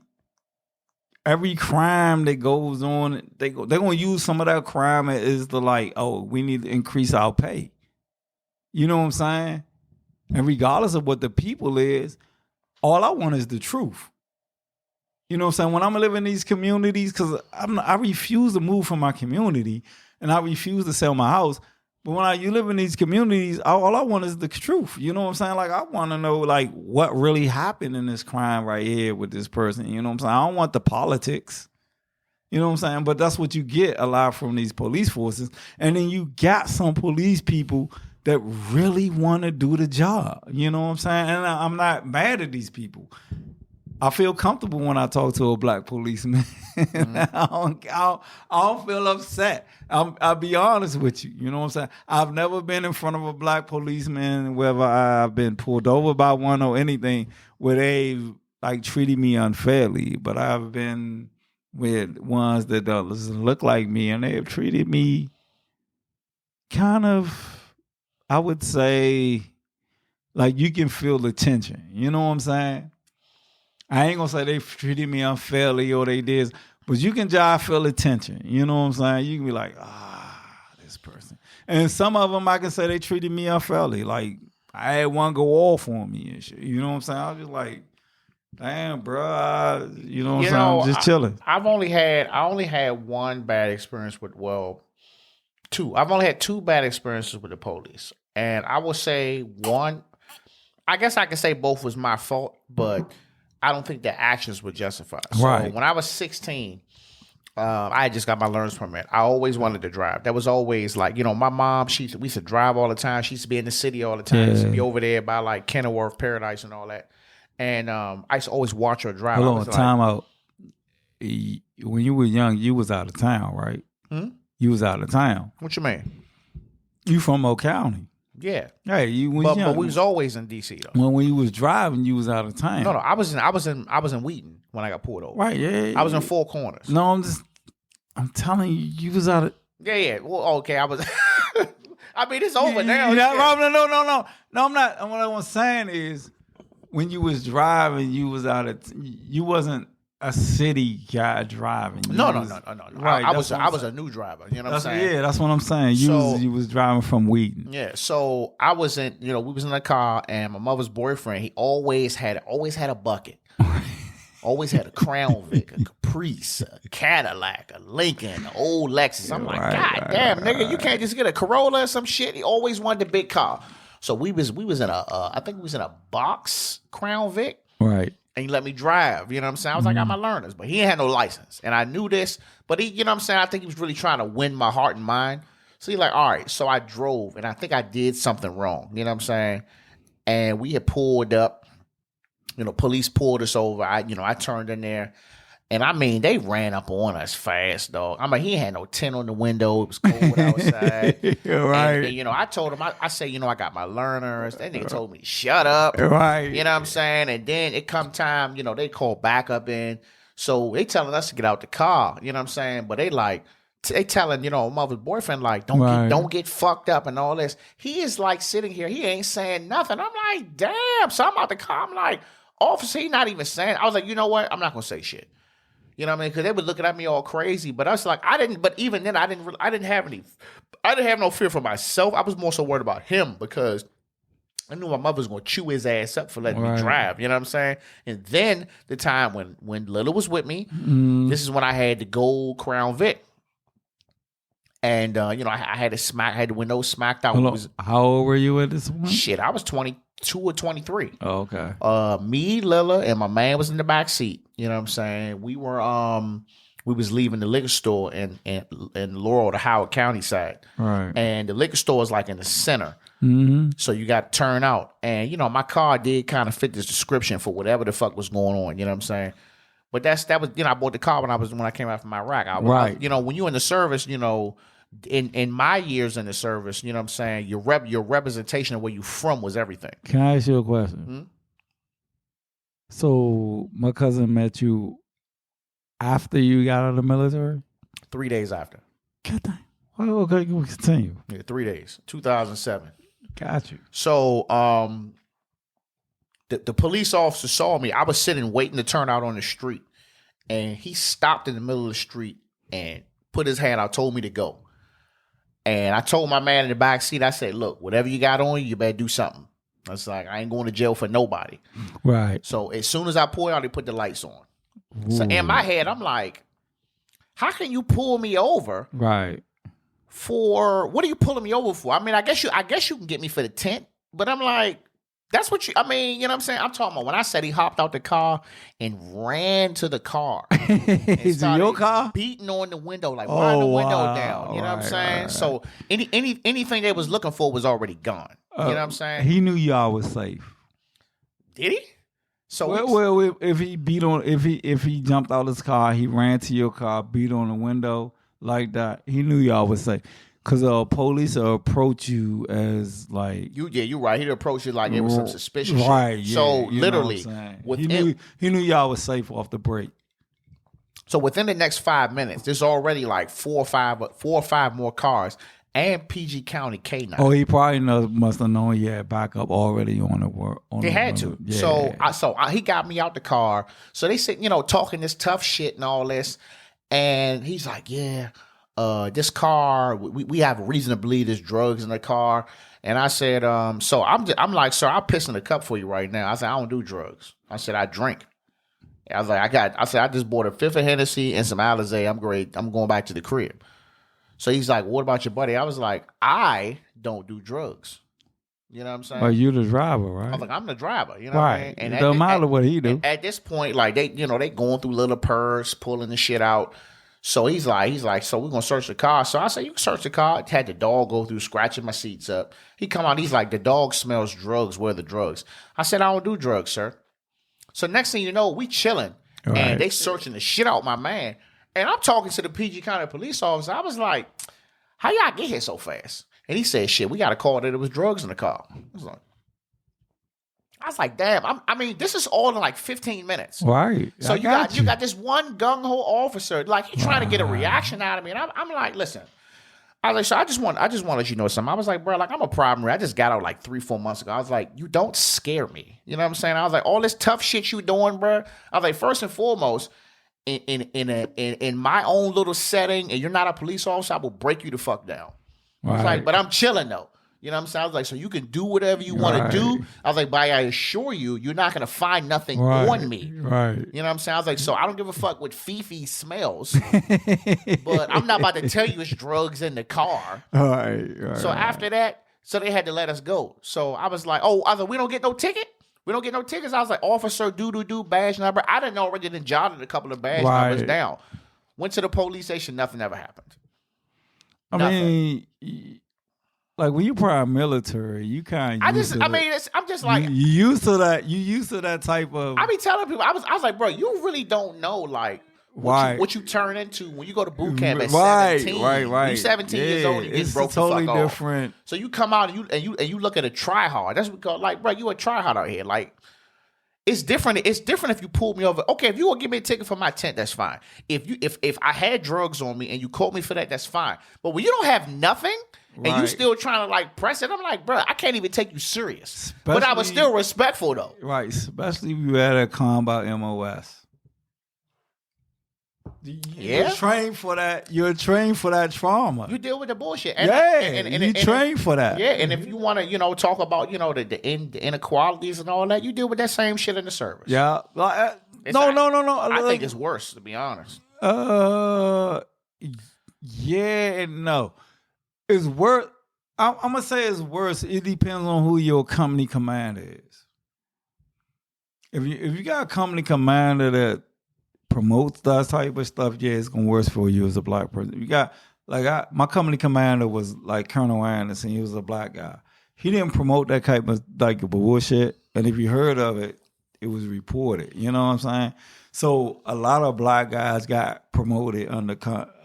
every crime that goes on, they're gonna use some of that crime as the like, oh, we need to increase our pay. You know what I'm saying? And regardless of what the people is, all I want is the truth. You know what I'm saying? When I'm living in these communities, because I refuse to move from my community and I refuse to sell my house. But when you live in these communities, all I want is the truth. You know what I'm saying? Like, I want to know, like, what really happened in this crime right here with this person. You know what I'm saying? I don't want the politics. You know what I'm saying? But that's what you get a lot from these police forces. And then you got some police people that really want to do the job. You know what I'm saying? And I'm not mad at these people. I feel comfortable when I talk to a black policeman. I don't feel upset. I'll be honest with you. You know what I'm saying? I've never been in front of a black policeman, whether I've been pulled over by one or anything, where they've like treated me unfairly. But I've been with ones that doesn't look like me, and they have treated me kind of, I would say, like you can feel the tension. You know what I'm saying? I ain't gonna say they treated me unfairly or they did, but you can just feel the tension. You know what I'm saying? You can be like, this person. And some of them I can say they treated me unfairly. Like I had one go off on me and shit. You know what I'm saying? I was just like, damn, bro. You know what I'm saying? I'm just chilling. I only had one bad experience with, two. I've only had two bad experiences with the police. And I will say one, I guess I could say both was my fault, but I don't think the actions were justified. So Right. when I was 16, I had just got my learner's permit. I always wanted to drive. That was always like, my mom, we used to drive all the time. She used to be in the city all the time. She used to be over there by like Kenilworth, Paradise and all that. And I used to always watch her drive. Hold on, time out. When you were young, you was out of town, right? You was out of town. What you mean? You from Oak County. Yeah. Hey, you was young. But we was always in DC though. When you was driving, you was out of town. No, I was in Wheaton when I got pulled over. Right, yeah. I was in Four Corners. No, I'm telling you, you was out of. Yeah. Well, okay, I was. I mean, it's over now. No, I'm not. What I was saying is, when you was driving, you was out of. You wasn't a city guy driving. No. Right, I was a new driver. You know what I'm saying? Yeah, that's what I'm saying. You was driving from Wheaton. Yeah. So I wasn't. We was in the car, and my mother's boyfriend. He always had a bucket. Always had a Crown Vic, a Caprice, a Cadillac, a Lincoln, an old Lexus. I'm like, God damn, nigga, you can't just get a Corolla or some shit. He always wanted the big car. So we was in I think we was in a box Crown Vic. Right. And he let me drive. You know what I'm saying? I was like, I got my learners, but he ain't had no license. And I knew this, but he, you know what I'm saying? I think he was really trying to win my heart and mind. So he's like, all right. So I drove, and I think I did something wrong. You know what I'm saying? And we had pulled up. Police pulled us over. I turned in there, and I mean, they ran up on us fast, dog. I mean, he had no tint on the window. It was cold outside. Right. And, I told him, I said, I got my learners. That nigga told me to shut up. Right. You know what I'm saying? And then it come time, they call backup in. So they telling us to get out the car. You know what I'm saying? But they telling, mother's boyfriend, like, don't get fucked up and all this. He is like sitting here. He ain't saying nothing. I'm like, damn. So I'm out the car. I'm like, officer, he not even saying. I was like, you know what? I'm not gonna say shit. You know what I mean? Because they were looking at me all crazy. But I was like, But even then, I didn't have no fear for myself. I was more so worried about him because I knew my mother was gonna chew his ass up for letting me drive. You know what I'm saying? And then the time when Lila was with me, this is when I had the gold Crown Vic. And I had the windows smacked out. How old were you at this point? Shit, I was 22 or 23. Oh, okay. Me, Lila, and my man was in the back seat. You know what I'm saying? We was leaving the liquor store in Laurel, the Howard County side. Right. And the liquor store is like in the center. Mm-hmm. So you got to turn out. And, my car did kind of fit this description for whatever the fuck was going on. You know what I'm saying? But that was, I bought the car when I came out from Iraq. When you're in the service, in my years in the service, you know what I'm saying, your representation of where you from was everything. Can I ask you a question? So my cousin met you after you got out of the military? 3 days after. God damn. Well, okay, we continue. Yeah, 3 days. 2007. Got you. So the police officer saw me. I was sitting waiting to turn out on the street, and he stopped in the middle of the street and put his hand out, told me to go. And I told my man in the back seat, I said, look, whatever you got on you better do something. I was like, I ain't going to jail for nobody. Right. So as soon as I pulled out, they put the lights on. Ooh. So in my head, I'm like, how can you pull me over? Right. For what are you pulling me over for? I mean, I guess you can get me for the tent, but I'm like, that's what you know what I'm saying? I'm talking about when I said he hopped out the car and ran to the car. Is it your car? Beating on the window, like riding the window down. You know what I'm saying? Right. So anything they was looking for was already gone. You know what I'm saying? He knew y'all was safe. Did he? So well, if he jumped out his car, he ran to your car, beat on the window like that, he knew y'all was safe. Because police will approach you as like... You're right. He'd approach you like it was some suspicious shit. Right, yeah. So literally... He knew y'all was safe off the break. So within the next 5 minutes, there's already like four or five more cars and PG County K9. Oh, he probably must have known he had backup already on the work. They had to. Yeah. So he got me out the car. So they said, talking this tough shit and all this. And he's like, yeah... this car, we have a reason to believe there's drugs in the car. And I said, so I'm like, sir, I'll piss in the cup for you right now. I said, I don't do drugs. I said, I drink. I was like, I just bought a fifth of Hennessy and some Alizé. I'm great. I'm going back to the crib. So he's like, what about your buddy? I was like, I don't do drugs. You know what I'm saying? But you the driver, right? I was like, I'm the driver. You know what I mean? And it doesn't matter what he do. At this point, like they going through little purse, pulling the shit out. So he's like, so we're gonna search the car. So I said, you can search the car. Had the dog go through, scratching my seats up. He come out, he's like, the dog smells drugs. Where are the drugs? I said, I don't do drugs, sir. So next thing you know, we chilling. Right. And they searching the shit out my man. And I'm talking to the PG County police officer. I was like, how y'all get here so fast? And he said, shit, we got a call that there was drugs in the car. I was like, damn. I mean, this is all in like 15 minutes. Right. So you got this one gung-ho officer, like he's trying to get a reaction out of me. And I'm like, listen. I was like, so I just want to let you know something. I was like, bro, like I'm a primary. I just got out like 3-4 months ago. I was like, you don't scare me. You know what I'm saying? I was like, all this tough shit you doing, bro. I was like, first and foremost, in my own little setting, and you're not a police officer, I will break you the fuck down. I was like, but I'm chilling though. You know what I'm saying? I was like, so you can do whatever you want to do. I was like, but I assure you, you're not going to find nothing on me. Right. You know what I'm saying? I was like, so I don't give a fuck what Fifi smells, but I'm not about to tell you it's drugs in the car. Right. So after that, so they had to let us go. So I was like, we don't get no ticket? We don't get no tickets? I was like, officer, badge number. I didn't know already then jotted a couple of badge numbers down. Went to the police station, nothing ever happened. I mean, like when you prime military, you kind of. I'm just like you used to that. You used to that type of. I be telling people, I was like, bro, you really don't know like what you turn into when you go to boot camp at 17. Right. You 17 years old, you get broke totally the fuck different. Off. So you come out and you look at a try hard. That's what we call like, bro, you a try hard out here, like. It's different. It's different if you pulled me over. Okay, if you want to give me a ticket for my tent, that's fine. If I had drugs on me and you caught me for that, that's fine. But when you don't have nothing and you still trying to like press it, I'm like, bro, I can't even take you serious. But I was still respectful though. Right, especially if you had a combat MOS. You're trained for that. You're trained for that trauma. You deal with the bullshit. You trained for that. Yeah, and if you want to, talk about, the inequalities and all that, you deal with that same shit in the service. Yeah. No. I think it's worse, to be honest. Yeah and no. It's worse. I'm gonna say it's worse. It depends on who your company commander is. If you got a company commander that promotes that type of stuff, yeah, it's gonna worse for you as a black person. You got my company commander was like Colonel Anderson. He was a black guy. He didn't promote that type of like bullshit, and if you heard of it, it was reported. You know what I'm saying? So a lot of black guys got promoted under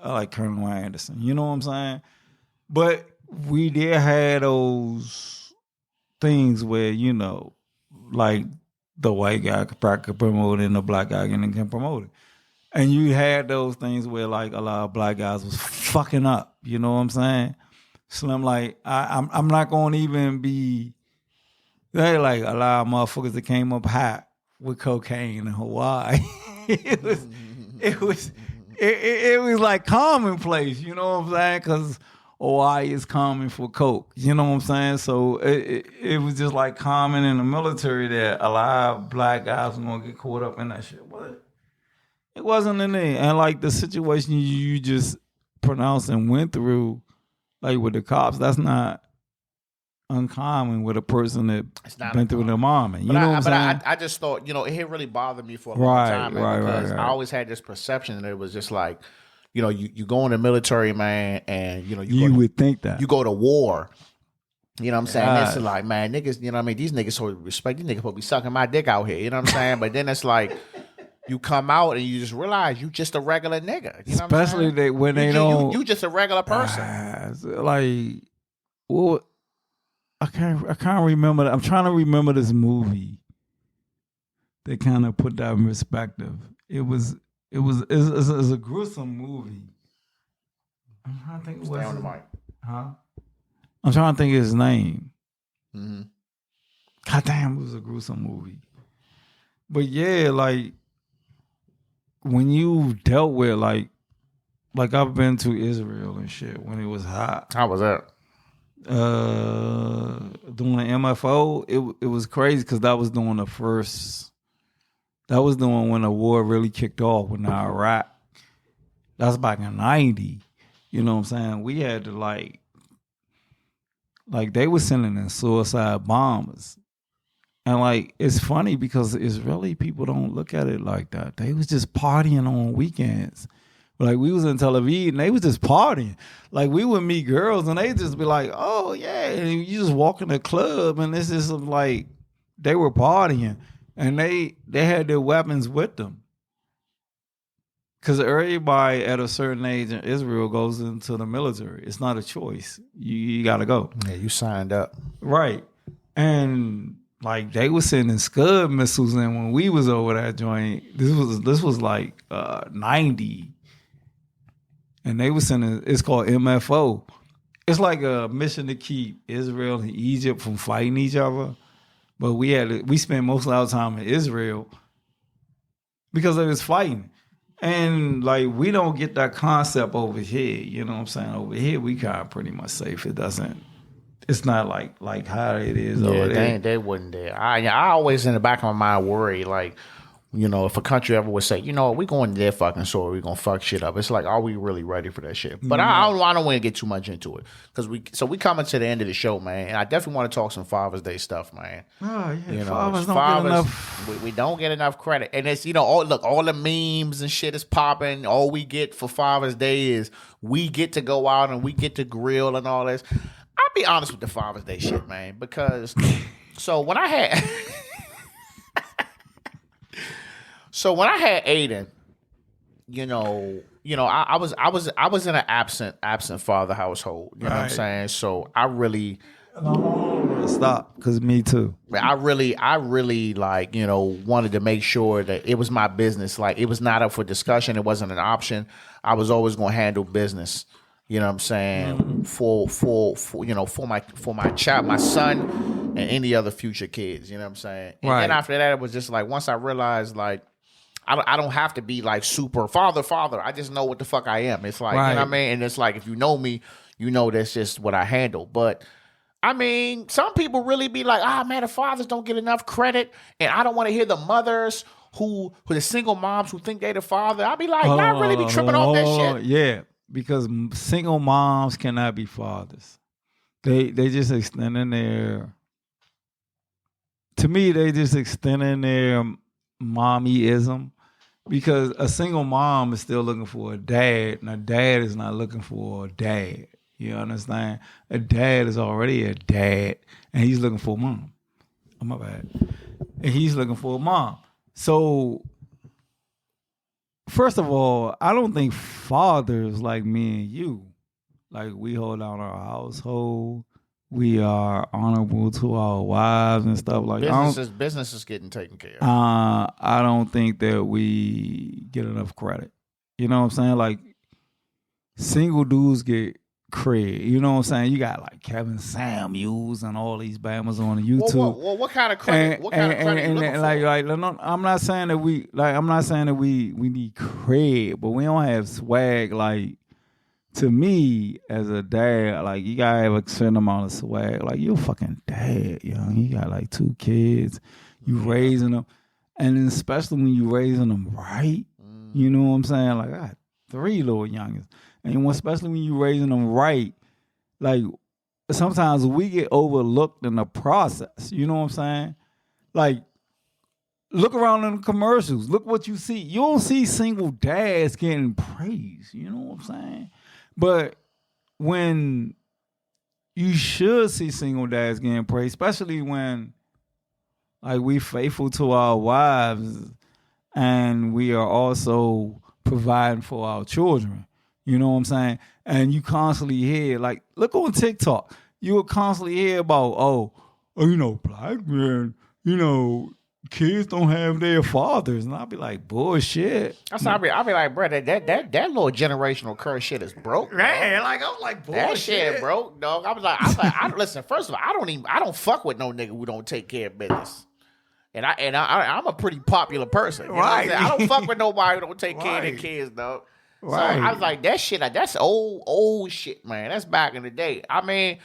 like Colonel Anderson. You know what I'm saying? But we did have those things where like the white guy could promote it and the black guy can promote it. And you had those things where like a lot of black guys was fucking up. You know what I'm saying? So I'm like, I'm not gonna even be. They like a lot of motherfuckers that came up hot with cocaine in Hawaii. it was like commonplace. You know what I'm saying? Because Hawaii is common for coke. You know what I'm saying? So it was just like common in the military that a lot of black guys were gonna get caught up in that shit. But it wasn't in there. And like the situation you just pronounced and went through, like with the cops, that's not uncommon with a person that been through the moment. You know what I'm saying? I just thought, it really bothered me for a long time, man, because I always had this perception that it was just like, you go in the military, man, and you would think that you go to war. You know what I'm saying? It's like, man, niggas, you know what I mean? These niggas sort of respect. These niggas supposed to be sucking my dick out here. You know what I'm saying? But then it's like, you come out and you just realize you just a regular nigga. You know especially when they don't. You just a regular person. Like, well, I can't remember. I'm trying to remember this movie that kind of put that in perspective. It's a gruesome movie. I'm trying to think. Stay on the mic. Huh? I'm trying to think of his name. Mm-hmm. God damn, it was a gruesome movie. But yeah, like when you dealt with like I've been to Israel and shit when it was hot. How was that? Doing the MFO, it was crazy because that was doing when the war really kicked off with Iraq. That's back in '90. You know what I'm saying? We had to like like they were sending in suicide bombers. And like it's funny because Israeli people don't look at it like that. They was just partying on weekends. Like we was in Tel Aviv and they was just partying. Like we would meet girls and they just be like, "Oh yeah," and you just walk in the club and this is like they were partying and they had their weapons with them. Because everybody at a certain age in Israel goes into the military. It's not a choice. You got to go. Yeah, you signed up. Right. And like they were sending Scud missiles in when we was over that joint. This was like 90. And they were sending, it's called MFO. It's like a mission to keep Israel and Egypt from fighting each other. But we spent most of our time in Israel because they was fighting. And like we don't get that concept over here, you know what I'm saying? Over here we kind of pretty much safe. It's not like how it is over there. They wouldn't dare. I always in the back of my mind worry like, you know, if a country ever would say, you know, we going to their fucking store, we gonna fuck shit up. It's like, are we really ready for that shit? But I don't want to get too much into it because we coming to the end of the show, man. And I definitely want to talk some Father's Day stuff, man. Oh yeah, you know, fathers don't get enough. We don't get enough credit, and it's all the memes and shit is popping. All we get for Father's Day is we get to go out and we get to grill and all this. I'll be honest with the Father's Day shit, man, because so when I had. So when I had Aiden, you know, I was in an absent father household. You know what I'm saying? So I really stop because me too. I really like, you know, wanted to make sure that it was my business. Like it was not up for discussion. It wasn't an option. I was always going to handle business. You know what I'm saying? For my child, my son, and any other future kids. You know what I'm saying? And then after that, it was just like once I realized like. I don't have to be like super father. I just know what the fuck I am. It's like, you know what I mean? And it's like, if you know me, you know that's just what I handle. But I mean, some people really be like, man, the fathers don't get enough credit. And I don't want to hear the mothers who the single moms who think they the father. I'll be like, y'all really be tripping off that shit. Yeah, because single moms cannot be fathers. They just extending their, to me, they just extending their mommyism. Because a single mom is still looking for a dad, and a dad is not looking for a dad. You understand? A dad is already a dad, and he's looking for a mom. Oh, my bad. And he's looking for a mom. So, first of all, I don't think fathers like me and you, like we hold down our household. We are honorable to our wives and stuff like that. Business is getting taken care of. I don't think that we get enough credit. You know what I'm saying? Like, single dudes get cred. You know what I'm saying? You got like Kevin Samuels and all these Bammers on YouTube. Well, what kind of credit? What kind of credit you looking for? I'm not saying that we need cred, but we don't have swag like. To me, as a dad, like you gotta have a certain amount of swag. Like you're a fucking dad, you know. You got like 2 kids, you raising them, and then especially when you raising them right, you know what I'm saying? Like I got 3 little youngins, and especially when you raising them right, like sometimes we get overlooked in the process. You know what I'm saying? Like look around in the commercials. Look what you see. You don't see single dads getting praise. You know what I'm saying? But when you should see single dads getting praised, especially when like we faithful to our wives and we are also providing for our children. You know what I'm saying? And you constantly hear, like, look on TikTok. You will constantly hear about, black men, kids don't have their fathers, and I'll be like, bullshit. I'll be like, bro, that little generational curse shit is broke. Man, like I'm like, bullshit. That shit broke, dog. I was like, listen. First of all, I don't fuck with no nigga who don't take care of business. And I'm a pretty popular person. You know what I'm saying? I don't fuck with nobody who don't take care of their kids, dog. Right. So I was like, that shit, that's old shit, man. That's back in the day. I mean.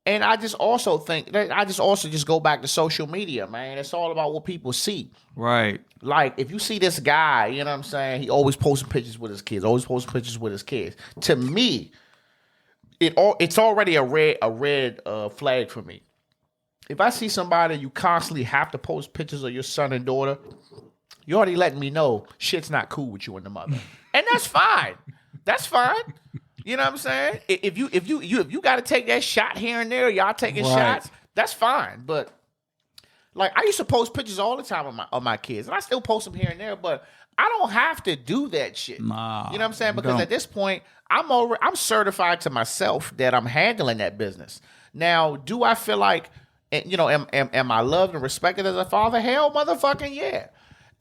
And I just also think that just go back to social media, man. It's all about what people see. Right. Like, if you see this guy, you know what I'm saying? He always posting pictures with his kids, To me, it's already a red flag for me. If I see somebody you constantly have to post pictures of your son and daughter, you're already letting me know shit's not cool with you and the mother, and that's fine. That's fine. You know what I'm saying? If you got to take that shot here and there, y'all taking shots, that's fine. But like I used to post pictures all the time of my kids, and I still post them here and there, but I don't have to do that shit. Nah, you know what I'm saying? Because at this point, I'm certified to myself that I'm handling that business. Now, do I feel like, am I loved and respected as a father? Hell, motherfucking yeah.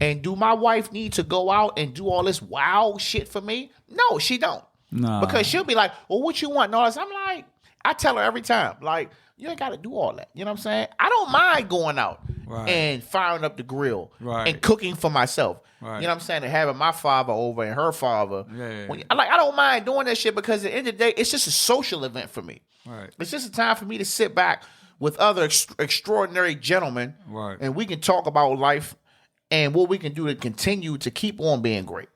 And do my wife need to go out and do all this wild shit for me? No, she don't. Nah. Because she'll be like, well, what you want? And all this. I'm like, I tell her every time, like, you ain't got to do all that. You know what I'm saying? I don't mind going out and firing up the grill and cooking for myself. Right. You know what I'm saying? And having my father over and her father. Yeah. I don't mind doing that shit because at the end of the day, it's just a social event for me. Right. It's just a time for me to sit back with other extraordinary gentlemen, and we can talk about life and what we can do to continue to keep on being great.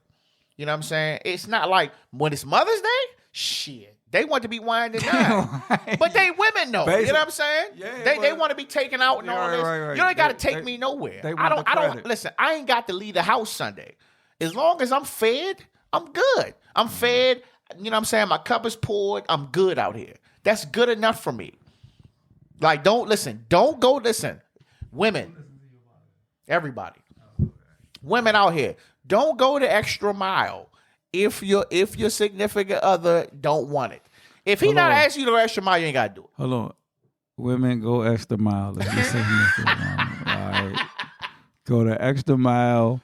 You know what I'm saying? It's not like when it's Mother's Day, shit. They want to be wined and dined. But they women know. Basically, you know what I'm saying? Yeah, they want to be taken out and all this. Right. You ain't got to take me nowhere. I don't listen, I ain't got to leave the house Sunday. As long as I'm fed, I'm good. I'm fed, you know what I'm saying? My cup is poured. I'm good out here. That's good enough for me. Like, don't go listen. Women. Everybody. Women out here. Don't go the extra mile if your significant other don't want it. If he not asking you to go extra mile, you ain't got to do it. Hold on. Women go extra mile. If your significant other. All right. Go the extra mile.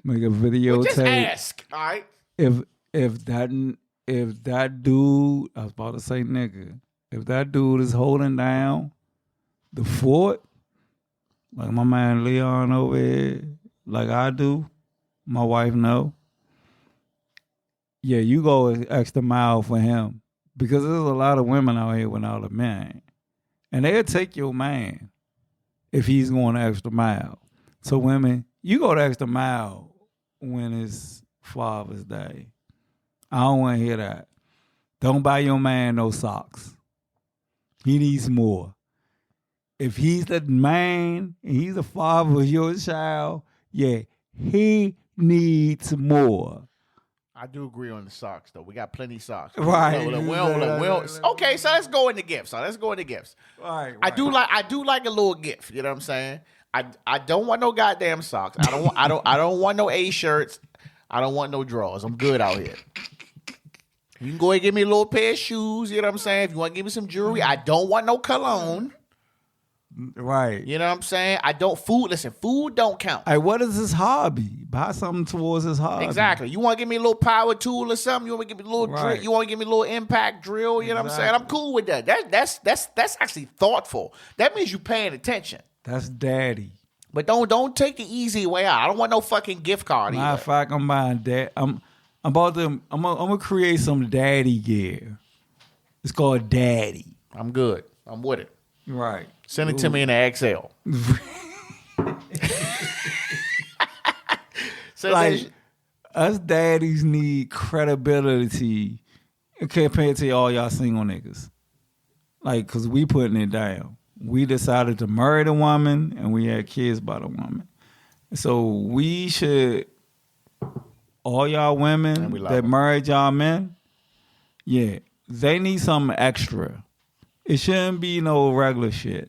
Make a videotape. Just ask. All right. If that dude, I was about to say nigga, if that dude is holding down the fort, like my man Leon over here, like I do, my wife know. Yeah, you go extra mile for him. Because there's a lot of women out here without a man. And they'll take your man if he's going the extra mile. So women, you go the extra mile when it's Father's Day. I don't want to hear that. Don't buy your man no socks. He needs more. If he's the man and he's the father of your child, yeah, he needs more. I do agree on the socks, though. We got plenty of socks. Right. Okay, so let's go into gifts. Right. I do like a little gift. You know what I'm saying? I don't want no goddamn socks. I don't want no A shirts. I don't want no drawers. I'm good out here. You can go and give me a little pair of shoes. You know what I'm saying? If you want to give me some jewelry, I don't want no cologne. Right. You know what I'm saying? Food don't count. Hey, what is his hobby? Buy something towards his hobby. Exactly. You want to give me a little power tool or something? You want to give me a little drill? You want to give me a little impact drill? You know what I'm saying? I'm cool with that. That's actually thoughtful. That means you paying attention. That's daddy. But don't take the easy way out. I don't want no fucking gift card. Matter of fact, I'm buying that. I'm gonna create some daddy gear. It's called Daddy. I'm good. I'm with it. Right. Send it to me in an XL. Like, us daddies need credibility compared to all y'all single niggas. Like, because we putting it down. We decided to marry the woman, and we had kids by the woman. So we should, all y'all women that married y'all men, yeah, they need something extra. It shouldn't be no regular shit.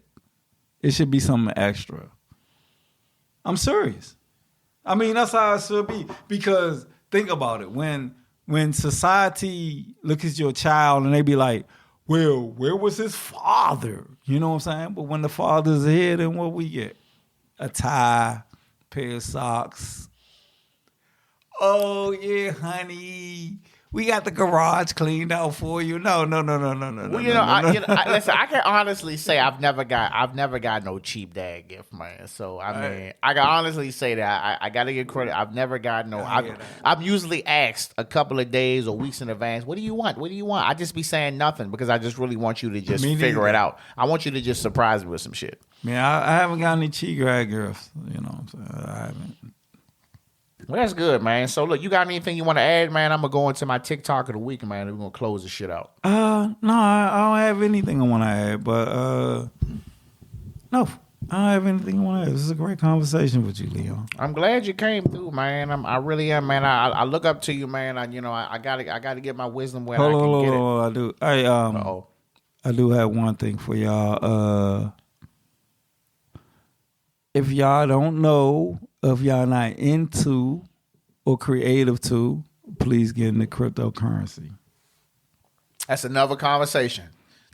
It should be something extra. I'm serious. I mean, that's how it should be. Because think about it. When society looks at your child and they be like, well, where was his father? You know what I'm saying? But when the father's here, then what we get? A tie, pair of socks. Oh, yeah, honey. We got the garage cleaned out for you. No. Well, listen, I can honestly say I've never got no cheap dad gift, man. So I mean, I can honestly say that I got to give credit. I've never got no. I'm usually asked a couple of days or weeks in advance. What do you want? I just be saying nothing because I just really want you to just figure it out. I want you to just surprise me with some shit. Man, I haven't got any cheap dad gifts. You know what I'm saying? I haven't. Well, that's good, man. So look, you got anything you want to add, man? I'm gonna go into my TikTok of the week, man. We're gonna close this shit out. No, I don't have anything I want to add, but no, I don't have anything I want to add. This is a great conversation with you, Leon. I'm glad you came through, man. I really am, man. I look up to you, man. I gotta get my wisdom where I can get it. I do. I do have one thing for y'all. If y'all don't know, if y'all not into or creative to, please get into cryptocurrency. That's another conversation.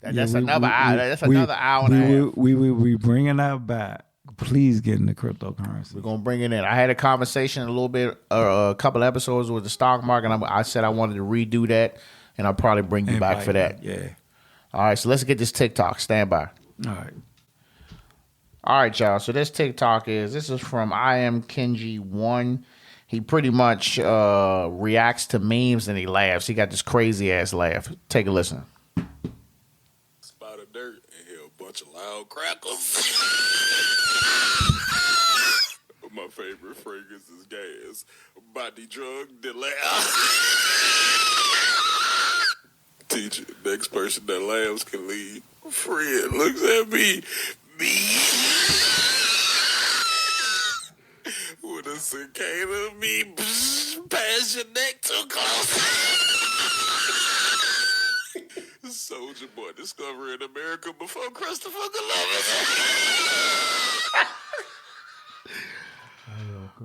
That's another hour. That's another hour and a half. We will be bringing that back. Please get into cryptocurrency. We're gonna bring it in. I had a conversation a little bit, a couple episodes with the stock market. I said I wanted to redo that, and I'll probably bring you back for that. Yeah. All right, so let's get this TikTok. Stand by. All right, y'all. So this TikTok this is from I am Kenji1. He pretty much reacts to memes and he laughs. He got this crazy ass laugh. Take a listen. Spot of dirt and hear a bunch of loud crackles. My favorite fragrance is gas. Body drug delay. Teacher, next person that laughs can leave. Fred looks at me. With a cicada, pass your neck too close. Soldier Boy discovering America before Christopher Columbus.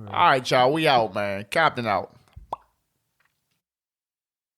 All right, y'all. We out, man. Captain out.